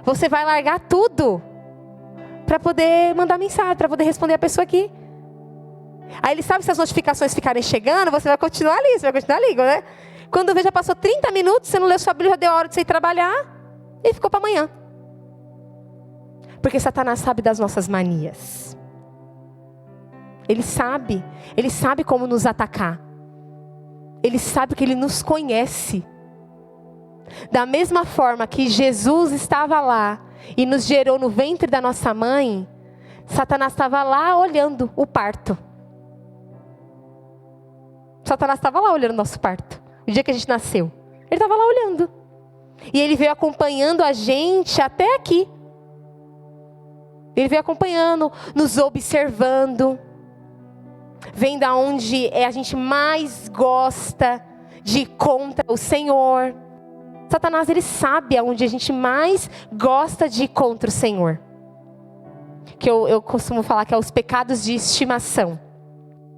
S1: você vai largar tudo para poder mandar mensagem, para poder responder a pessoa aqui. Aí ele sabe que se as notificações ficarem chegando, você vai continuar ali, né? Quando vê, já passou 30 minutos, você não leu sua Bíblia, já deu a hora de você ir trabalhar e ficou para amanhã. Porque Satanás sabe das nossas manias. Ele sabe como nos atacar. Ele sabe que Ele nos conhece. Da mesma forma que Jesus estava lá e nos gerou no ventre da nossa mãe, Satanás estava lá olhando o parto. Satanás estava lá olhando o nosso parto. O dia que a gente nasceu. Ele estava lá olhando. E ele veio acompanhando a gente até aqui. Ele veio acompanhando, nos observando. Vem da onde a gente mais gosta de ir contra o Senhor. Satanás, ele sabe aonde a gente mais gosta de ir contra o Senhor. Que eu costumo falar que é os pecados de estimação.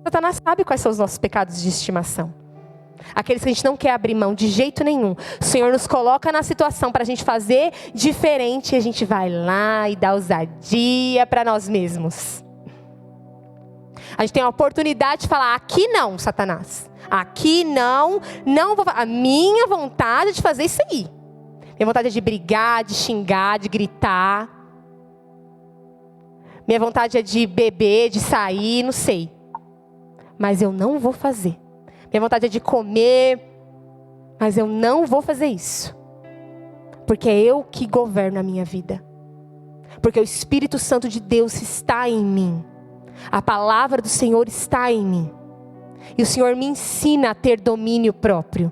S1: Satanás sabe quais são os nossos pecados de estimação. Aqueles que a gente não quer abrir mão de jeito nenhum. O Senhor nos coloca na situação para a gente fazer diferente. E a gente vai lá e dá ousadia para nós mesmos. A gente tem a oportunidade de falar, aqui não, Satanás. Aqui não vou. A minha vontade é de fazer isso aí. Minha vontade é de brigar, de xingar, de gritar. Minha vontade é de beber, de sair, não sei. Mas eu não vou fazer. Minha vontade é de comer, mas eu não vou fazer isso. Porque é eu que governo a minha vida. Porque o Espírito Santo de Deus está em mim. A palavra do Senhor está em mim. E o Senhor me ensina a ter domínio próprio.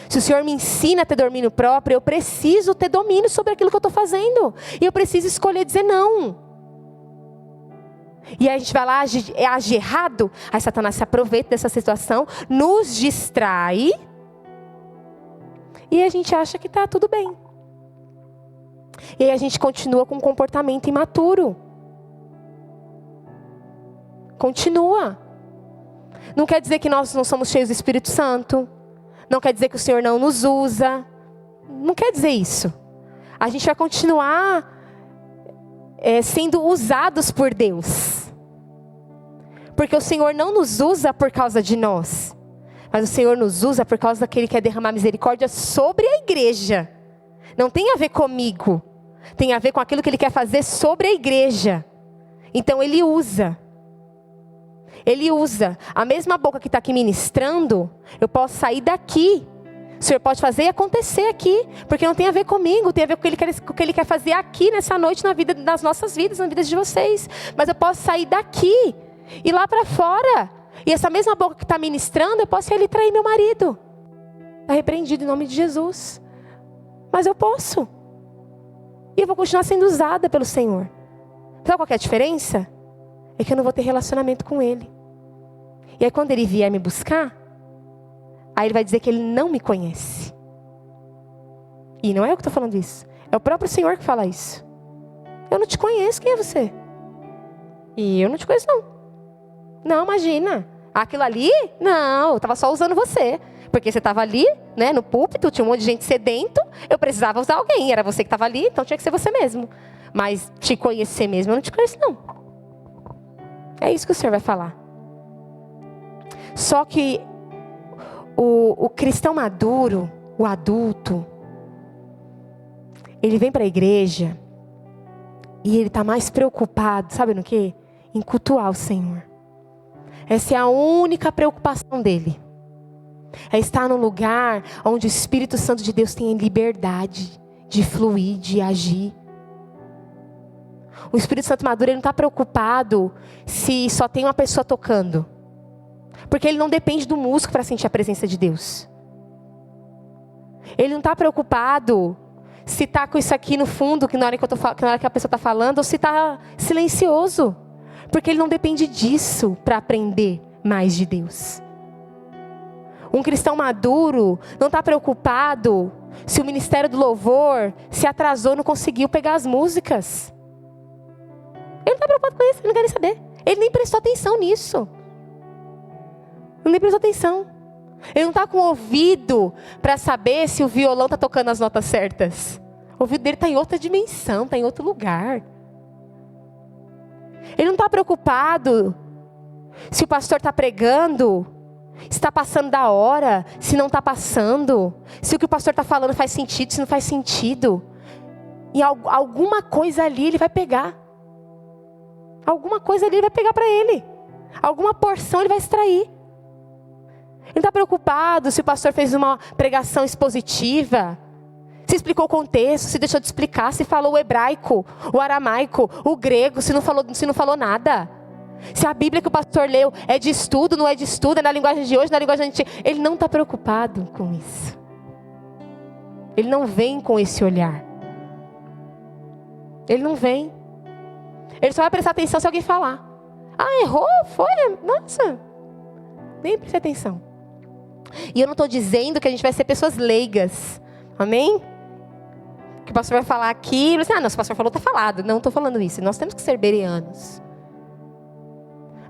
S1: Se o Senhor me ensina a ter domínio próprio, eu preciso ter domínio sobre aquilo que eu estou fazendo. E eu preciso escolher dizer não. E aí a gente vai lá, age errado. Aí Satanás se aproveita dessa situação, nos distrai. E a gente acha que está tudo bem. E aí a gente continua com um comportamento imaturo. Continua. Não quer dizer que nós não somos cheios do Espírito Santo. Não quer dizer que o Senhor não nos usa. Não quer dizer isso. A gente vai continuar sendo usados por Deus. Porque o Senhor não nos usa por causa de nós. Mas o Senhor nos usa por causa que Ele quer derramar misericórdia sobre a igreja. Não tem a ver comigo. Tem a ver com aquilo que Ele quer fazer sobre a igreja. Então Ele usa. Ele usa. A mesma boca que está aqui ministrando, eu posso sair daqui. O Senhor pode fazer e acontecer aqui. Porque não tem a ver comigo. Tem a ver com o que Ele quer fazer aqui nessa noite, nas nossas vidas, na vida de vocês. Mas eu posso sair daqui. Ir lá para fora. E essa mesma boca que está ministrando, eu posso ir ali trair meu marido. Está repreendido em nome de Jesus. Mas eu posso. E eu vou continuar sendo usada pelo Senhor. Sabe qual que é a diferença? É que eu não vou ter relacionamento com Ele. E aí quando Ele vier me buscar, aí Ele vai dizer que Ele não me conhece. E não é eu que estou falando isso. É o próprio Senhor que fala isso. Eu não te conheço, quem é você? E eu não te conheço não. Não, imagina. Aquilo ali, não, eu estava só usando você. Porque você estava ali, né, no púlpito, tinha um monte de gente sedento, eu precisava usar alguém, era você que estava ali, então tinha que ser você mesmo. Mas te conhecer mesmo, eu não te conheço não. É isso que o Senhor vai falar. Só que o cristão maduro, o adulto, ele vem para a igreja e ele está mais preocupado, sabe no quê? Em cultuar o Senhor. Essa é a única preocupação dele. É estar num lugar onde o Espírito Santo de Deus tem liberdade de fluir, de agir. O Espírito Santo maduro, ele não está preocupado se só tem uma pessoa tocando. Porque ele não depende do músico para sentir a presença de Deus. Ele não está preocupado se está com isso aqui no fundo, que na hora que a pessoa está falando, ou se está silencioso. Porque ele não depende disso para aprender mais de Deus. Um cristão maduro não está preocupado se o ministério do louvor se atrasou, não conseguiu pegar as músicas. Ele não está preocupado com isso, ele não quer nem saber. Ele nem prestou atenção nisso. Ele nem prestou atenção. Ele não está com ouvido para saber se o violão está tocando as notas certas. O ouvido dele está em outra dimensão, está em outro lugar. Ele não está preocupado se o pastor está pregando, se está passando da hora, se não está passando, se o que o pastor está falando faz sentido, se não faz sentido. E alguma coisa ali ele vai pegar. Alguma coisa ali ele vai pegar para ele. Alguma porção ele vai extrair. Ele não está preocupado se o pastor fez uma pregação expositiva, se explicou o contexto, se deixou de explicar, se falou o hebraico, o aramaico, o grego, se não falou nada. Se a Bíblia que o pastor leu é de estudo, não é de estudo, é na linguagem de hoje, na linguagem antiga. Ele não está preocupado com isso. Ele não vem com esse olhar. Ele não vem. Ele só vai prestar atenção se alguém falar. Ah, errou? Foi? Nossa. Nem preste atenção. E eu não estou dizendo que a gente vai ser pessoas leigas. Amém? Que o pastor vai falar aqui, e você, não, se o pastor falou, está falado. Não estou falando isso. Nós temos que ser bereanos.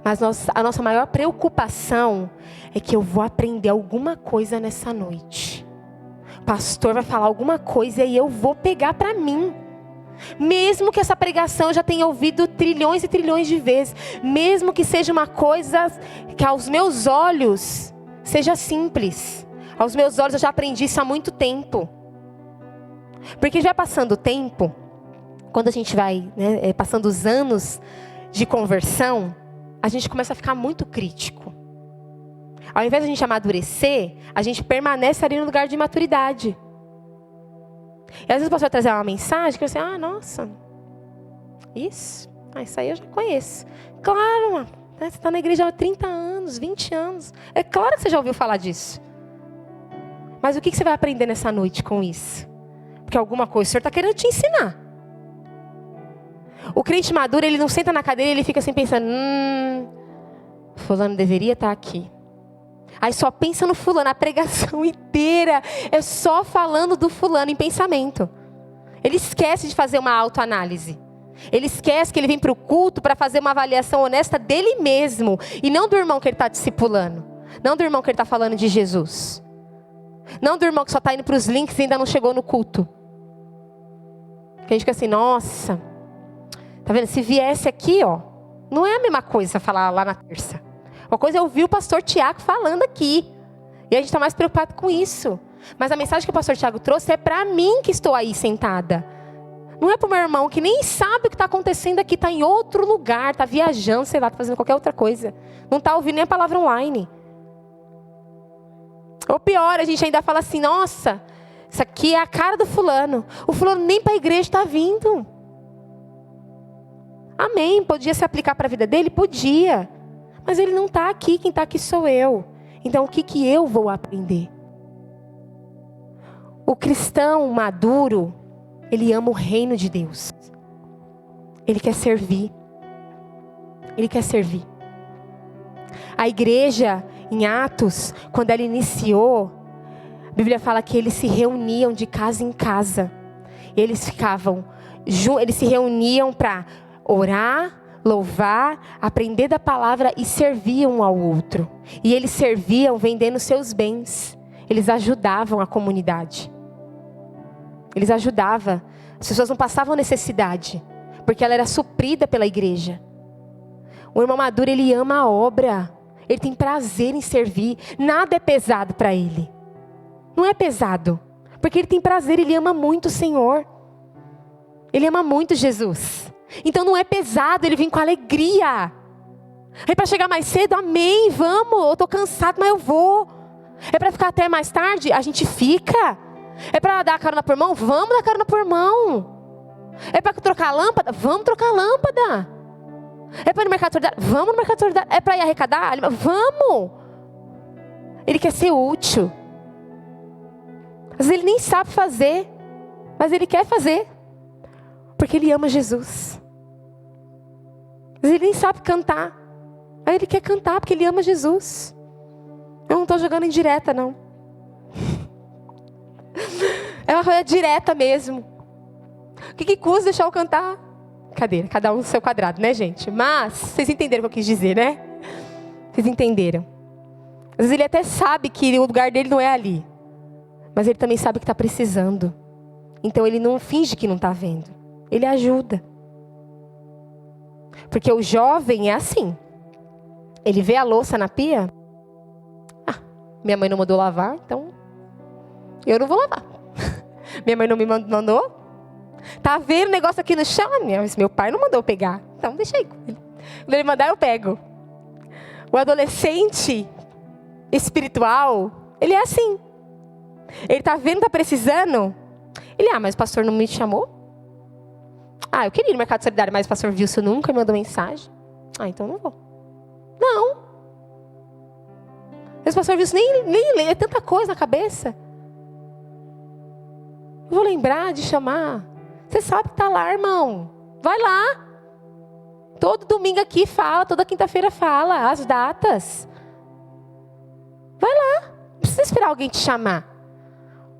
S1: Mas a nossa maior preocupação é que eu vou aprender alguma coisa nessa noite. O pastor vai falar alguma coisa e eu vou pegar para mim. Mesmo que essa pregação eu já tenha ouvido trilhões e trilhões de vezes. Mesmo que seja uma coisa que aos meus olhos seja simples. Aos meus olhos eu já aprendi isso há muito tempo. Porque já passando o tempo, quando a gente vai passando os anos de conversão, a gente começa a ficar muito crítico. Ao invés de a gente amadurecer, a gente permanece ali no lugar de maturidade. E às vezes o pastor vai trazer uma mensagem que você, nossa, isso aí eu já conheço. Claro, mano, né? Você está na igreja há 30 anos, 20 anos. É claro que você já ouviu falar disso. Mas o que você vai aprender nessa noite com isso? Porque alguma coisa o Senhor está querendo te ensinar. O crente maduro, ele não senta na cadeira e ele fica assim pensando, fulano deveria estar aqui. Aí só pensa no fulano, a pregação inteira é só falando do fulano em pensamento. Ele esquece de fazer uma autoanálise. Ele esquece que ele vem para o culto para fazer uma avaliação honesta dele mesmo. E não do irmão que ele está discipulando. Não do irmão que ele está falando de Jesus. Não do irmão que só está indo para os links e ainda não chegou no culto. Que a gente fica assim, nossa, tá vendo? Se viesse aqui, não é a mesma coisa falar lá na terça. Uma coisa é ouvir o pastor Tiago falando aqui. E a gente está mais preocupado com isso. Mas a mensagem que o pastor Tiago trouxe é para mim que estou aí sentada. Não é para o meu irmão que nem sabe o que está acontecendo aqui. Está em outro lugar, está viajando, sei lá, está fazendo qualquer outra coisa. Não está ouvindo nem a palavra online. Ou pior, a gente ainda fala assim, nossa, isso aqui é a cara do fulano. O fulano nem para a igreja está vindo. Amém, podia se aplicar para a vida dele? Podia. Mas ele não está aqui, quem está aqui sou eu. Então o que eu vou aprender? O cristão maduro, ele ama o reino de Deus. Ele quer servir. Ele quer servir. A igreja, em Atos, quando ela iniciou, a Bíblia fala que eles se reuniam de casa em casa. Eles se reuniam para orar, louvar, aprender da palavra e servir um ao outro. E eles serviam vendendo seus bens. Eles ajudavam a comunidade. Eles ajudavam. As pessoas não passavam necessidade, porque ela era suprida pela igreja. O irmão maduro, ele ama a obra. Ele tem prazer em servir. Nada é pesado para ele. Não é pesado, porque ele tem prazer, ele ama muito o Senhor. Ele ama muito Jesus. Então não é pesado, ele vem com alegria. É para chegar mais cedo? Amém, vamos, eu estou cansado, mas eu vou. É para ficar até mais tarde? A gente fica. É para dar carona por mão? Vamos dar carona por mão. É para trocar a lâmpada? Vamos trocar a lâmpada. É para ir no mercado solidário? Vamos no mercado solidário. É para ir arrecadar? Vamos. Ele quer ser útil. Às vezes ele nem sabe fazer, mas ele quer fazer. Porque ele ama Jesus. Às vezes ele nem sabe cantar, mas ele quer cantar porque ele ama Jesus. Eu não estou jogando em direta, não. É uma coisa direta mesmo. O que custa deixar eu cantar? Cadeira, cada um no seu quadrado, né, gente? Mas, vocês entenderam o que eu quis dizer, né? Vocês entenderam. Às vezes ele até sabe que o lugar dele não é ali. Mas ele também sabe que está precisando. Então ele não finge que não está vendo. Ele ajuda. Porque o jovem é assim. Ele vê a louça na pia. Minha mãe não mandou lavar, então eu não vou lavar. Minha mãe não me mandou. Tá vendo o negócio aqui no chão? Meu pai não mandou pegar. Então deixa aí. Quando ele mandar, eu pego. O adolescente espiritual, ele é assim. Ele tá vendo, tá precisando. Ele, mas o pastor não me chamou? Eu queria ir no mercado solidário, mas o pastor Wilson nunca me mandou mensagem. Então não vou. Não. Mas o pastor Wilson nem lê, é tanta coisa na cabeça. Eu vou lembrar de chamar. Você sabe que tá lá, irmão. Vai lá. Todo domingo aqui fala, toda quinta-feira fala as datas. Vai lá. Não precisa esperar alguém te chamar.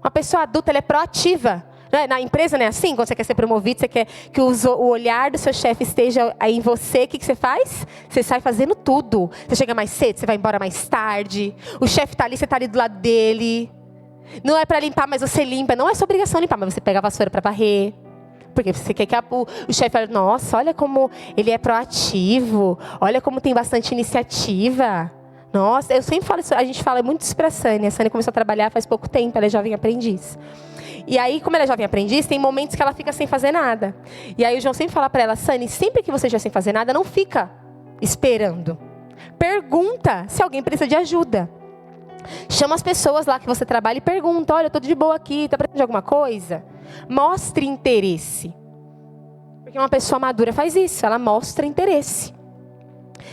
S1: Uma pessoa adulta, ela é proativa. Na empresa não é assim? Quando você quer ser promovido, você quer que o olhar do seu chefe esteja aí em você. O que você faz? Você sai fazendo tudo. Você chega mais cedo, você vai embora mais tarde. O chefe está ali, você está ali do lado dele. Não é para limpar, mas você limpa. Não é sua obrigação limpar, mas você pega a vassoura para varrer. Porque você quer que o chefe fale, nossa, olha como ele é proativo. Olha como tem bastante iniciativa. Nossa, eu sempre falo isso, a gente fala muito isso para a Sânia. A Sânia começou a trabalhar faz pouco tempo, ela é jovem aprendiz. E aí, como ela é jovem aprendiz, tem momentos que ela fica sem fazer nada. E aí o João sempre fala para ela, Sânia, sempre que você estiver sem fazer nada, não fica esperando. Pergunta se alguém precisa de ajuda. Chama as pessoas lá que você trabalha e pergunta, olha, eu estou de boa aqui, está precisando de alguma coisa? Mostre interesse. Porque uma pessoa madura faz isso, ela mostra interesse.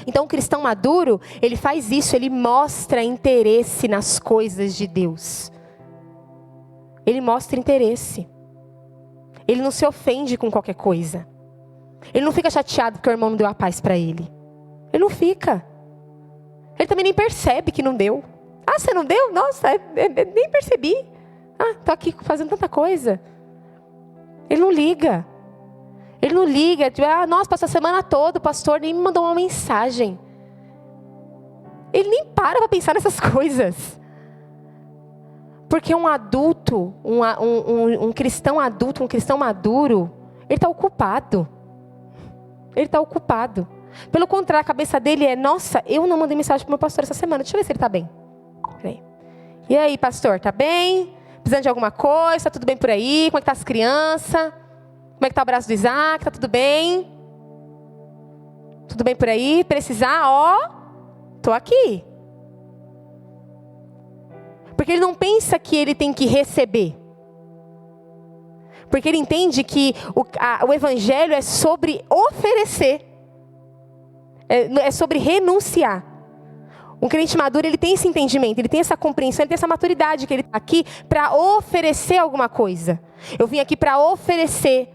S1: Então, o cristão maduro, ele faz isso, ele mostra interesse nas coisas de Deus. Ele mostra interesse. Ele não se ofende com qualquer coisa. Ele não fica chateado porque o irmão não deu a paz para ele. Ele não fica. Ele também nem percebe que não deu. Ah, você não deu? Nossa, nem percebi. Ah, tô aqui fazendo tanta coisa. Ele não liga. Ele não liga. Tipo, ah, nossa, passou a semana toda, o pastor nem me mandou uma mensagem. Ele nem para pensar nessas coisas. Porque um adulto, um cristão adulto, um cristão maduro, ele está ocupado. Ele está ocupado. Pelo contrário, a cabeça dele é, nossa, eu não mandei mensagem para o meu pastor essa semana, deixa eu ver se ele está bem. Peraí. E aí, pastor, tá bem? Precisando de alguma coisa? Tá tudo bem por aí? Como é que tá as crianças? Como é que tá o braço do Isaac? Tá tudo bem? Tudo bem por aí? Precisar? Ó, tô aqui. Porque ele não pensa que ele tem que receber. Porque ele entende que o evangelho é sobre oferecer. É sobre renunciar. Um crente maduro, ele tem esse entendimento, ele tem essa compreensão, ele tem essa maturidade, que ele está aqui para oferecer alguma coisa. Eu vim aqui para oferecer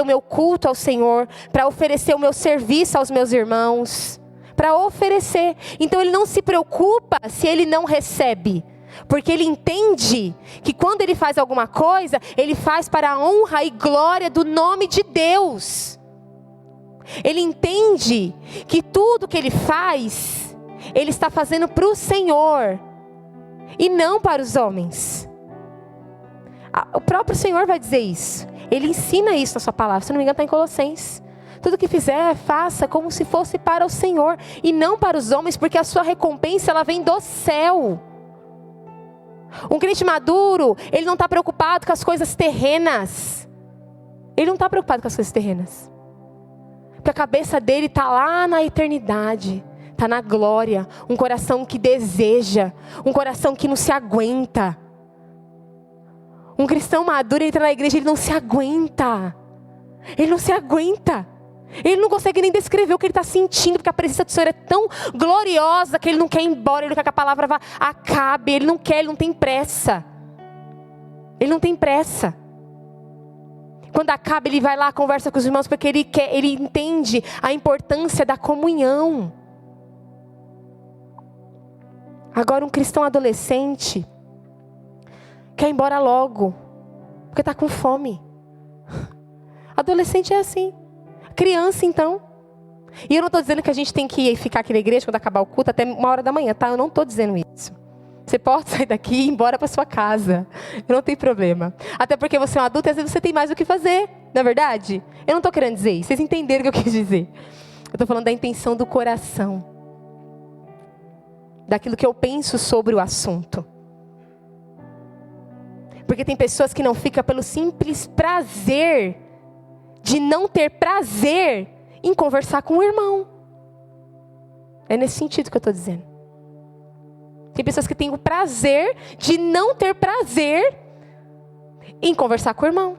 S1: o meu culto ao Senhor, para oferecer o meu serviço aos meus irmãos, para oferecer. Então ele não se preocupa se ele não recebe, porque ele entende que quando ele faz alguma coisa, ele faz para a honra e glória do nome de Deus. Ele entende que tudo que ele faz, ele está fazendo para o Senhor e não para os homens. O próprio Senhor vai dizer isso. Ele ensina isso na sua palavra. Se não me engano, está em Colossenses. Tudo que fizer, faça como se fosse para o Senhor e não para os homens, porque a sua recompensa, ela vem do céu. Um crente maduro, ele não está preocupado com as coisas terrenas. Ele não está preocupado com as coisas terrenas. Porque a cabeça dele está lá na eternidade. Está na glória. Um coração que deseja. Um coração que não se aguenta. Um cristão maduro entra na igreja, ele não se aguenta. Ele não se aguenta. Ele não consegue nem descrever o que ele está sentindo, porque a presença do Senhor é tão gloriosa que ele não quer ir embora, ele não quer que a palavra acabe, ele não quer, ele não tem pressa. Ele não tem pressa. Quando acaba, ele vai lá, conversa com os irmãos, porque ele entende a importância da comunhão. Agora, um cristão adolescente quer ir embora logo, porque está com fome. Adolescente é assim. Criança, então. E eu não estou dizendo que a gente tem que ficar aqui na igreja quando acabar o culto até 1h da manhã, tá? Eu não estou dizendo isso. Você pode sair daqui e ir embora para sua casa. Não tem problema. Até porque você é um adulto e às vezes você tem mais o que fazer. Não é verdade? Eu não estou querendo dizer isso. Vocês entenderam o que eu quis dizer. Eu estou falando da intenção do coração. Daquilo que eu penso sobre o assunto. Porque tem pessoas que não ficam pelo simples prazer de não ter prazer em conversar com o irmão. É nesse sentido que eu estou dizendo. Tem pessoas que têm o prazer de não ter prazer em conversar com o irmão.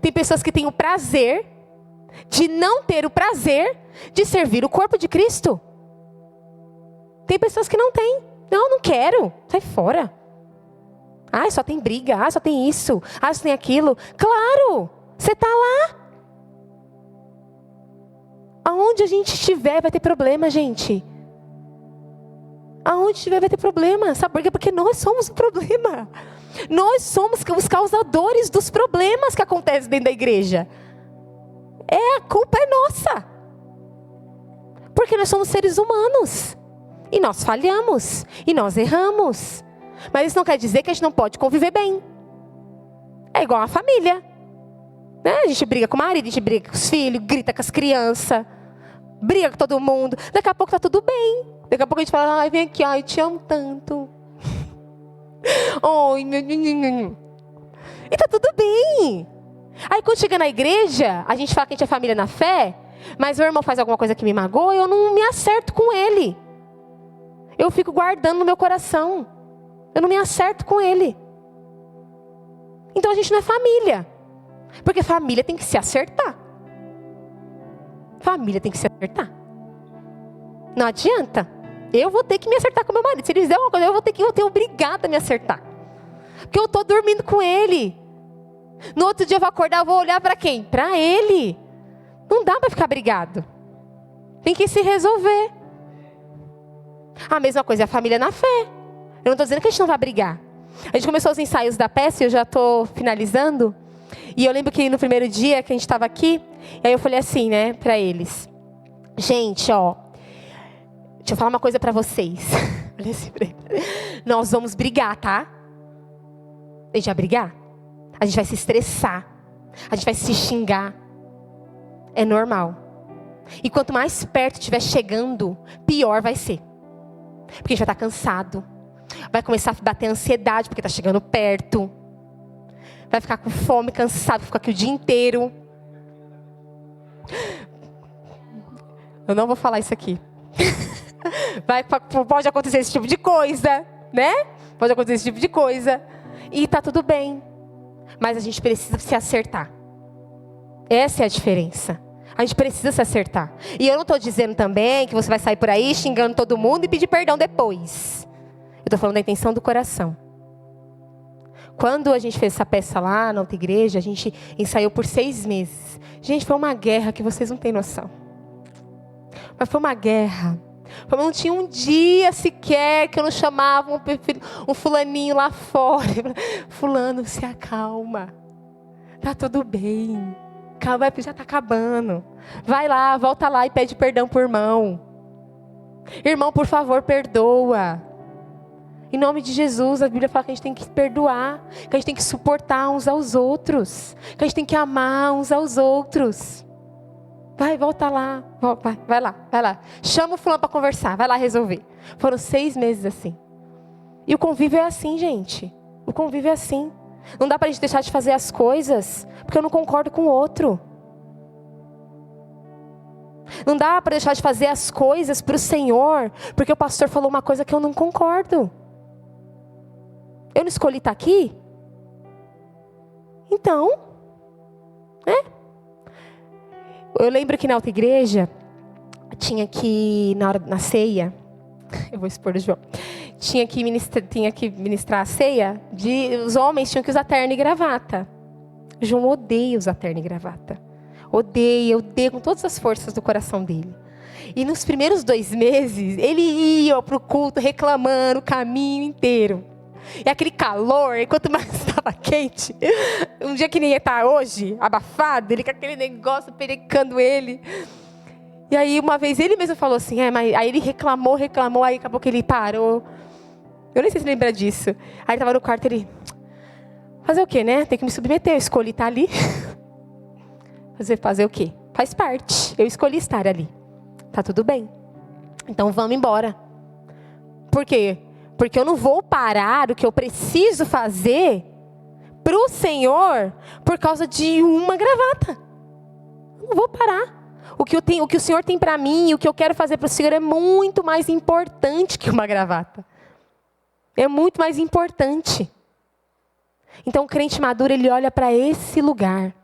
S1: Tem pessoas que têm o prazer de não ter o prazer de servir o corpo de Cristo. Tem pessoas que não têm. Não quero. Sai fora. Ah, só tem briga. Ah, só tem isso. Ah, só tem aquilo. Claro, você está lá. Aonde a gente estiver vai ter problema, gente. Aonde estiver vai ter problema. Sabe por quê? Porque nós somos o problema. Nós somos os causadores dos problemas que acontecem dentro da igreja. A culpa é nossa. Porque nós somos seres humanos. E nós falhamos. E nós erramos. Mas isso não quer dizer que a gente não pode conviver bem. É igual a família. Né? A gente briga com o marido, a gente briga com os filhos, grita com as crianças, briga com todo mundo. Daqui a pouco tá tudo bem. Daqui a pouco a gente fala, ai, vem aqui, ai, te amo tanto. Oi, meu menino. E tá tudo bem. Aí quando chega na igreja, a gente fala que a gente é família na fé, mas o irmão faz alguma coisa que me magoa, eu não me acerto com ele. Eu fico guardando no meu coração. Eu não me acerto com ele. Então a gente não é família. Porque família tem que se acertar. Família tem que se acertar. Não adianta. Eu vou ter que me acertar com meu marido. Se ele fizer uma coisa, eu vou ter obrigada a me acertar. Porque eu estou dormindo com ele. No outro dia eu vou acordar, eu vou olhar para quem? Para ele. Não dá para ficar brigado. Tem que se resolver. A mesma coisa é a família na fé. Eu não estou dizendo que a gente não vai brigar. A gente começou os ensaios da peça e eu já estou finalizando. E eu lembro que no primeiro dia que a gente estava aqui, aí eu falei assim, né, para eles. Gente, ó, deixa eu falar uma coisa para vocês. Olha assim pra eles. Nós vamos brigar, tá? A gente vai brigar. A gente vai se estressar. A gente vai se xingar. É normal. E quanto mais perto estiver chegando, pior vai ser. Porque a gente vai estar cansado. Vai começar a bater ansiedade porque está chegando perto. Vai ficar com fome, cansado, ficar aqui o dia inteiro. Eu não vou falar isso aqui. Pode acontecer esse tipo de coisa, né? Pode acontecer esse tipo de coisa. E tá tudo bem. Mas a gente precisa se acertar. Essa é a diferença. A gente precisa se acertar. E eu não estou dizendo também que você vai sair por aí xingando todo mundo e pedir perdão depois. Eu estou falando da intenção do coração. Quando a gente fez essa peça lá na outra igreja, a gente ensaiou por 6 meses. Gente, foi uma guerra que vocês não têm noção. Mas foi uma guerra. Não tinha um dia sequer que eu não chamava um fulaninho lá fora. Fulano, se acalma. Tá tudo bem. Calma, já tá acabando. Vai lá, volta lá e pede perdão pro irmão. Irmão, por favor, perdoa. Em nome de Jesus, a Bíblia fala que a gente tem que perdoar, que a gente tem que suportar uns aos outros, que a gente tem que amar uns aos outros. Vai, volta lá, vai lá. Chama o fulano para conversar, vai lá resolver. Foram 6 meses assim. E o convívio é assim, gente. O convívio é assim. Não dá para a gente deixar de fazer as coisas porque eu não concordo com o outro. Não dá para deixar de fazer as coisas para o Senhor porque o pastor falou uma coisa que eu não concordo. Eu não escolhi estar aqui? Então, né? Eu lembro que na outra igreja, tinha que, na ceia, eu vou expor o João, tinha que ministrar a ceia, os homens tinham que usar terno e gravata. O João odeia usar terno e gravata. Odeia com todas as forças do coração dele. E nos primeiros 2 meses, ele ia para o culto reclamando o caminho inteiro. E aquele calor, e quanto mais estava quente, um dia que nem está hoje, abafado, ele com aquele negócio perecando ele. E aí uma vez ele mesmo falou assim, mas aí ele reclamou, aí acabou que ele parou. Eu nem sei se lembra disso. Aí ele estava no quarto, ele, fazer o quê, né? Tem que me submeter, eu escolhi estar ali. Fazer o quê? Faz parte, eu escolhi estar ali. Tá tudo bem. Então vamos embora. Por quê? Porque eu não vou parar o que eu preciso fazer para o Senhor por causa de uma gravata. Eu não vou parar. O que o Senhor tem para mim, o que eu quero fazer para o Senhor é muito mais importante que uma gravata. É muito mais importante. Então o crente maduro, ele olha para esse lugar.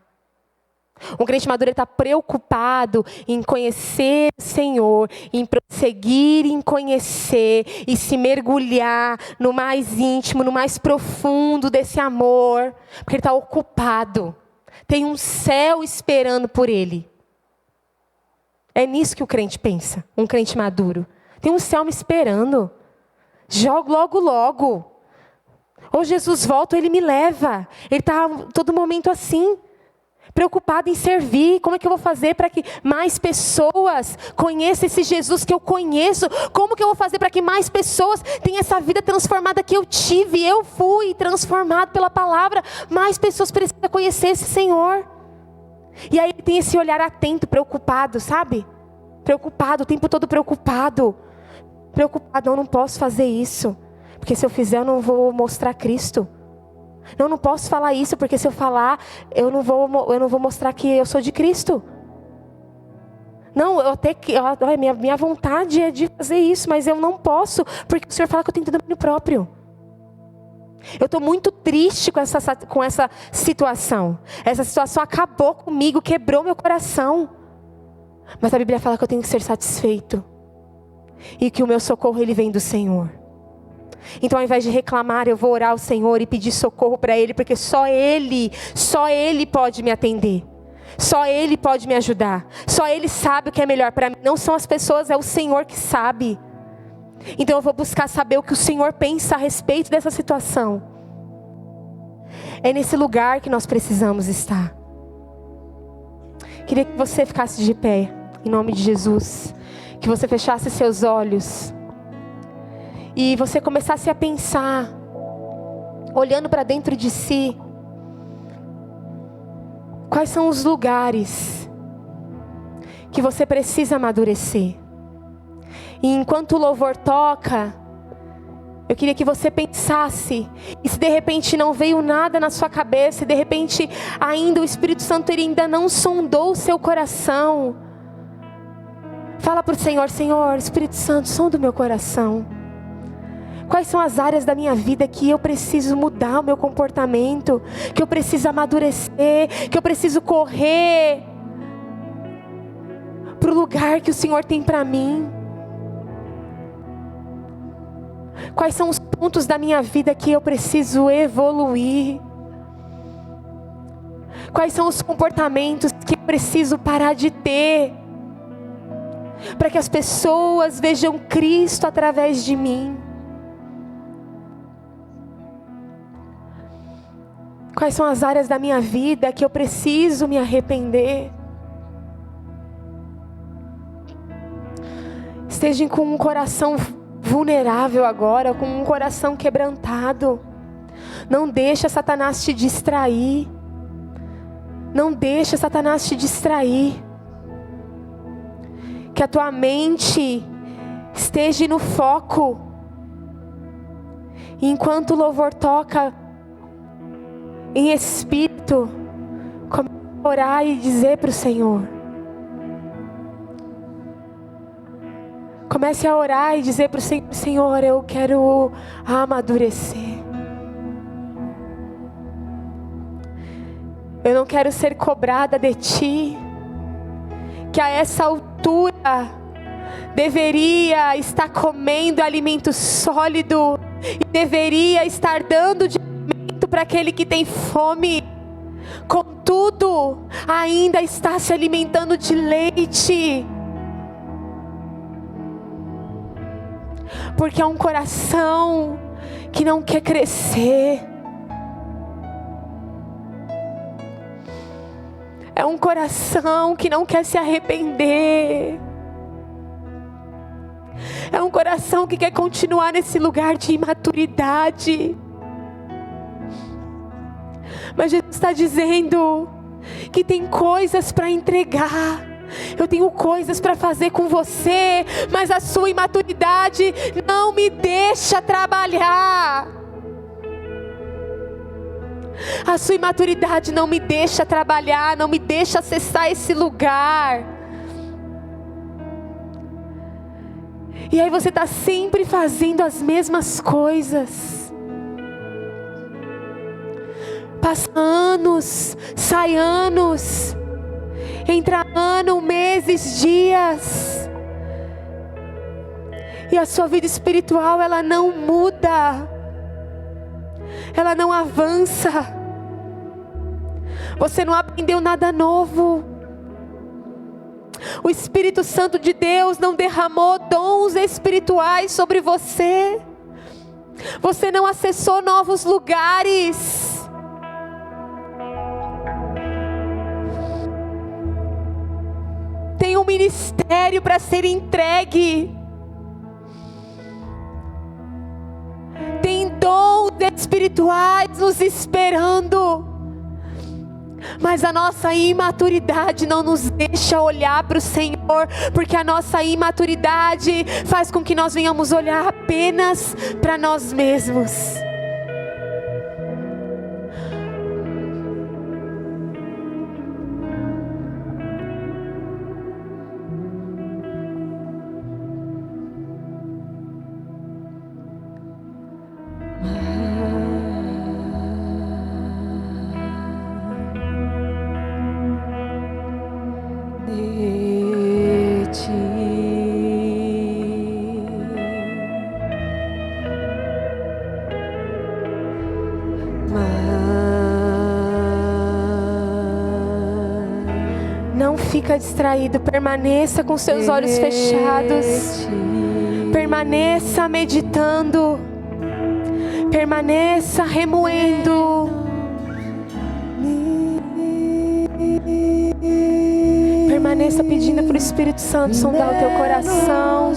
S1: Um crente maduro está preocupado em conhecer o Senhor, em prosseguir em conhecer e se mergulhar no mais íntimo, no mais profundo desse amor, porque ele está ocupado. Tem um céu esperando por ele. É nisso que o crente pensa, um crente maduro. Tem um céu me esperando. Logo, logo. Ou Jesus volta ou ele me leva. Ele está todo momento assim. Preocupado em servir. Como é que eu vou fazer para que mais pessoas conheçam esse Jesus que eu conheço? Como que eu vou fazer para que mais pessoas tenham essa vida transformada que eu tive? Eu fui transformado pela palavra. Mais pessoas precisam conhecer esse Senhor. E aí ele tem esse olhar atento, preocupado, sabe? Preocupado, o tempo todo preocupado. Preocupado, não posso fazer isso. Porque se eu fizer eu não vou mostrar Cristo. Não posso falar isso, porque se eu falar, eu não vou mostrar que eu sou de Cristo. Não, minha vontade é de fazer isso, mas eu não posso, porque o Senhor fala que eu tenho domínio próprio. Eu estou muito triste com essa situação. Essa situação acabou comigo, quebrou meu coração. Mas a Bíblia fala que eu tenho que ser satisfeito. E que o meu socorro, ele vem do Senhor. Então, ao invés de reclamar, eu vou orar ao Senhor e pedir socorro para Ele. Porque só Ele pode me atender. Só Ele pode me ajudar. Só Ele sabe o que é melhor para mim. Não são as pessoas, é o Senhor que sabe. Então eu vou buscar saber o que o Senhor pensa a respeito dessa situação. É nesse lugar que nós precisamos estar. Queria que você ficasse de pé, em nome de Jesus. Que você fechasse seus olhos. E você começasse a pensar, olhando para dentro de si. Quais são os lugares que você precisa amadurecer? E enquanto o louvor toca, eu queria que você pensasse. E se de repente não veio nada na sua cabeça, e de repente ainda o Espírito Santo ele ainda não sondou o seu coração, fala para o Senhor: Senhor, Espírito Santo, sonda o meu coração. Quais são as áreas da minha vida que eu preciso mudar o meu comportamento, que eu preciso amadurecer, que eu preciso correr para o lugar que o Senhor tem para mim? Quais são os pontos da minha vida que eu preciso evoluir? Quais são os comportamentos que eu preciso parar de ter? Para que as pessoas vejam Cristo através de mim. Quais são as áreas da minha vida que eu preciso me arrepender? Estejam com um coração vulnerável agora, com um coração quebrantado. Não deixa Satanás te distrair. Não deixa Satanás te distrair. Que a tua mente esteja no foco. E enquanto o louvor toca em espírito, comece a orar e dizer para o Senhor. Comece a orar e dizer para o Senhor: Senhor, eu quero amadurecer. Eu não quero ser cobrada de Ti, que a essa altura deveria estar comendo alimento sólido e deveria estar dando de alimento para aquele que tem fome. Contudo, ainda está se alimentando de leite. Porque é um coração que não quer crescer. É um coração que não quer se arrepender. É um coração que quer continuar nesse lugar de imaturidade. Mas Jesus está dizendo que tem coisas para entregar. Eu tenho coisas para fazer com você, mas a sua imaturidade não me deixa trabalhar. A sua imaturidade não me deixa trabalhar, não me deixa acessar esse lugar. E aí você está sempre fazendo as mesmas coisas. Passa anos, sai anos. Entra ano, meses, dias. E a sua vida espiritual, ela não muda. Ela não avança. Você não aprendeu nada novo. O Espírito Santo de Deus não derramou dons espirituais sobre você. Você não acessou novos lugares. Tem um ministério para ser entregue. Tem dons espirituais nos esperando. Mas a nossa imaturidade não nos deixa olhar para o Senhor. Porque a nossa imaturidade faz com que nós venhamos olhar apenas para nós mesmos. Não fica distraído, permaneça com seus olhos fechados. Permaneça meditando. Permaneça remoendo. Permaneça pedindo para o Espírito Santo sondar o teu coração.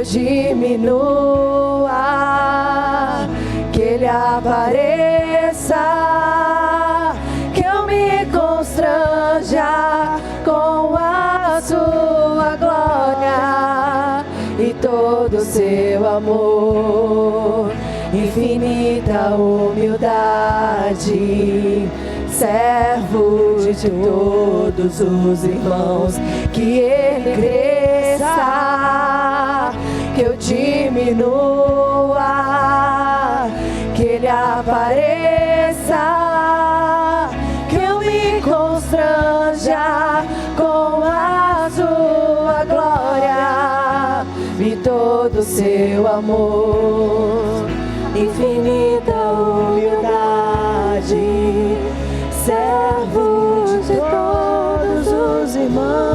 S2: Diminua, que Ele apareça, que eu me constranja com a sua glória e todo o seu amor, infinita humildade, servo de todos os irmãos, que Ele cresça, que eu diminua, que Ele apareça, que eu me constranja com a sua glória e todo o seu amor, infinita humildade, servo de todos os irmãos.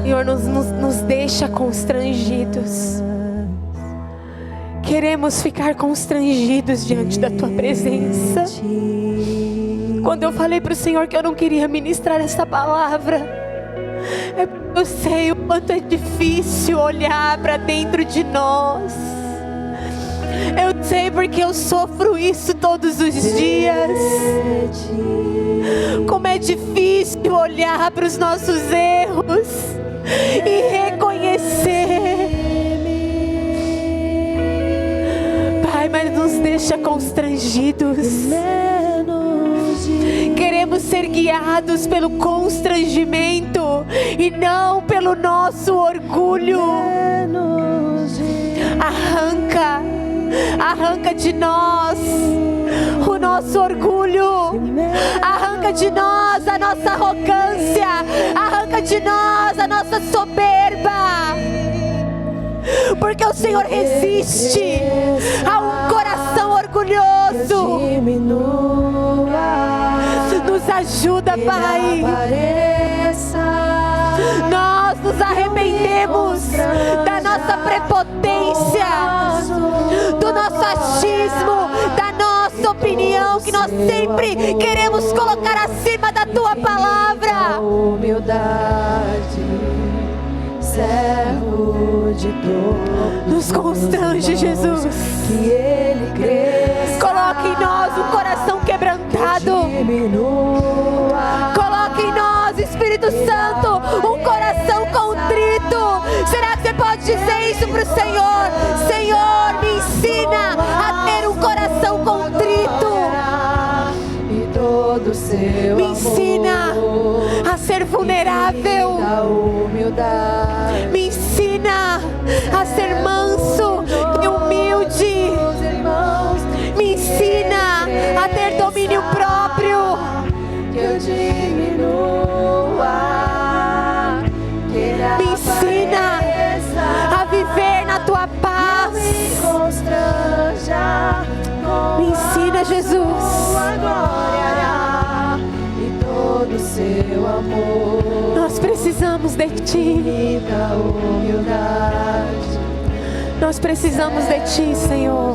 S1: Senhor, nos deixa constrangidos. Queremos ficar constrangidos diante da Tua presença. Quando eu falei para o Senhor que eu não queria ministrar essa palavra, é porque eu sei o quanto é difícil olhar para dentro de nós. Eu sei porque eu sofro isso todos os dias. Como é difícil olhar para os nossos erros e reconhecer. Pai, mas nos deixa constrangidos. Queremos ser guiados pelo constrangimento e não pelo nosso orgulho. Arranca de nós o nosso orgulho, arranca de nós a nossa arrogância, arranca de nós a nossa soberba, porque o Senhor resiste a um coração orgulhoso. Nos ajuda, Pai. Nós nos arrependemos da nossa prepotência, do nosso achismo, da nossa opinião, que nós sempre queremos colocar acima da Tua palavra.
S2: Humildade, servo de todos.
S1: Nos constrange, Jesus.
S2: Que Ele cresça.
S1: Coloque em nós um coração quebrantado. Coloque em nós, Espírito Santo, um coração contrito. Será que você pode dizer isso para o Senhor? Senhor, me ensina a ter um coração contrito.
S2: E todo seu
S1: me ensina a ser vulnerável. Me ensina a ser manso e humilde. Me ensina a precisamos de Ti.
S2: Infinita humildade.
S1: Nós precisamos de Ti, Senhor.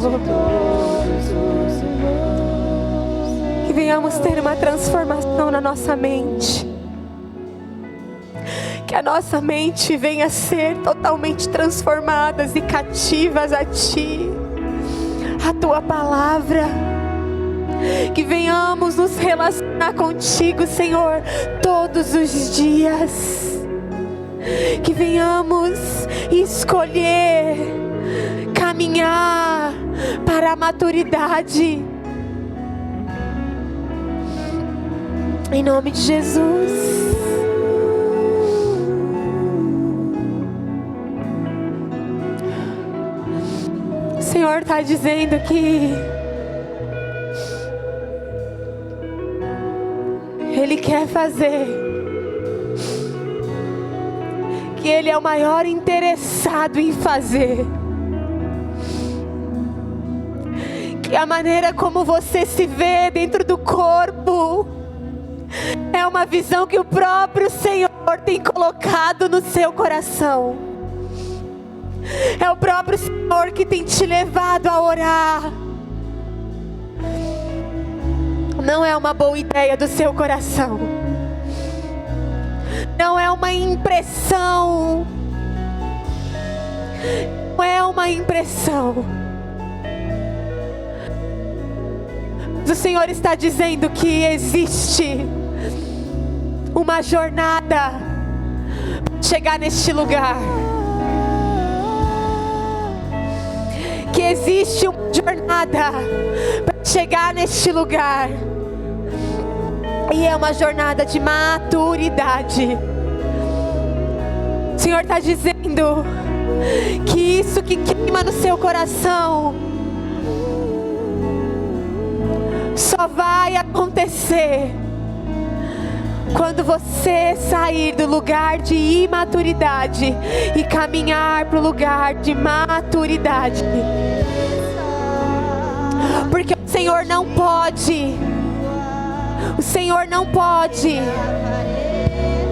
S1: Que venhamos ter uma transformação na nossa mente. Que a nossa mente venha a ser totalmente transformadas e cativas a Ti, a Tua palavra. Que venhamos nos relacionar contigo, Senhor, todos os dias. Que venhamos escolher caminhar para a maturidade. Em nome de Jesus. O Senhor está dizendo que Ele quer fazer, que Ele é o maior interessado em fazer, que a maneira como você se vê dentro do corpo é uma visão que o próprio Senhor tem colocado no seu coração. É o próprio Senhor que tem te levado a orar. Não é uma boa ideia do seu coração. Não é uma impressão. Não é uma impressão. O Senhor está dizendo que existe uma jornada para chegar neste lugar. Que existe uma jornada para chegar neste lugar. E é uma jornada de maturidade. O Senhor está dizendo que isso que queima no seu coração só vai acontecer quando você sair do lugar de imaturidade e caminhar para o lugar de maturidade. Porque o Senhor não pode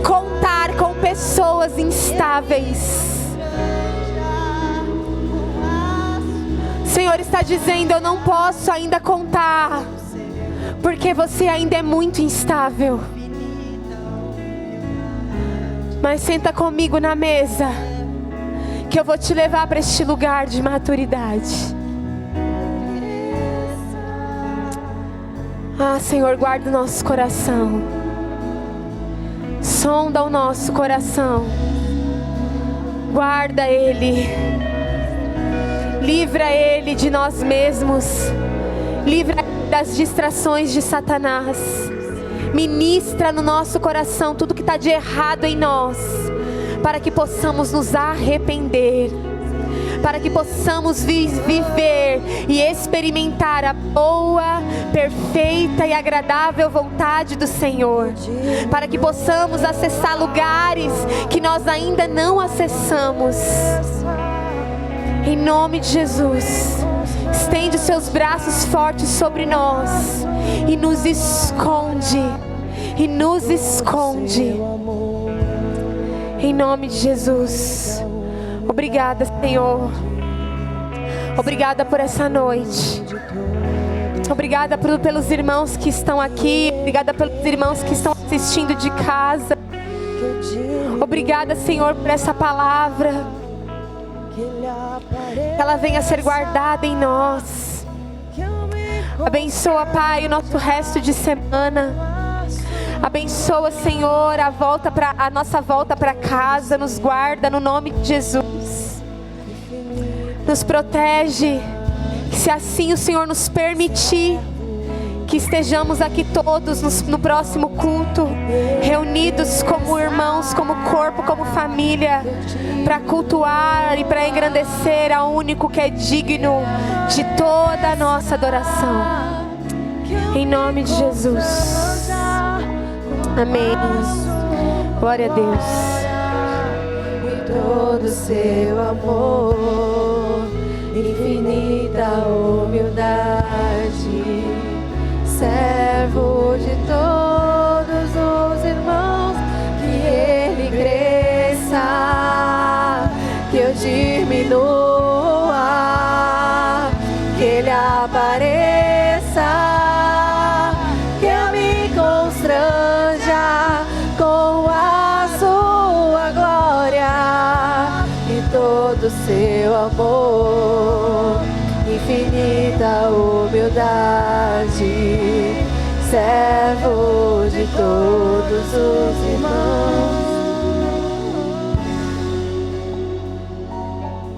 S1: contar com pessoas instáveis. O Senhor está dizendo: eu não posso ainda contar, porque você ainda é muito instável. Mas senta comigo na mesa, que eu vou te levar para este lugar de maturidade. Ah, Senhor, guarda o nosso coração. Sonda o nosso coração. Guarda ele. Livra ele de nós mesmos. Livra ele das distrações de Satanás. Ministra no nosso coração tudo que está de errado em nós, para que possamos nos arrepender, para que possamos viver e experimentar a boa, perfeita e agradável vontade do Senhor, para que possamos acessar lugares que nós ainda não acessamos. Em nome de Jesus, estende os seus braços fortes sobre nós e nos esconde, em nome de Jesus. Obrigada, Senhor. Obrigada por essa noite. Obrigada pelos irmãos que estão aqui. Obrigada pelos irmãos que estão assistindo de casa. Obrigada, Senhor, por essa palavra. Que ela venha a ser guardada em nós. Abençoa, Pai, o nosso resto de semana. Abençoa, Senhor, a nossa volta para casa. Nos guarda no nome de Jesus. Nos protege. Que se assim o Senhor nos permitir, que estejamos aqui todos no próximo culto, reunidos como irmãos, como corpo, como família, para cultuar e para engrandecer ao único que é digno de toda a nossa adoração. Em nome de Jesus. Amém. Glória a Deus.
S2: Todo seu amor, infinita humildade, servo de todos os irmãos que Ele crê. teu amor, infinita humildade, servo de todos os irmãos.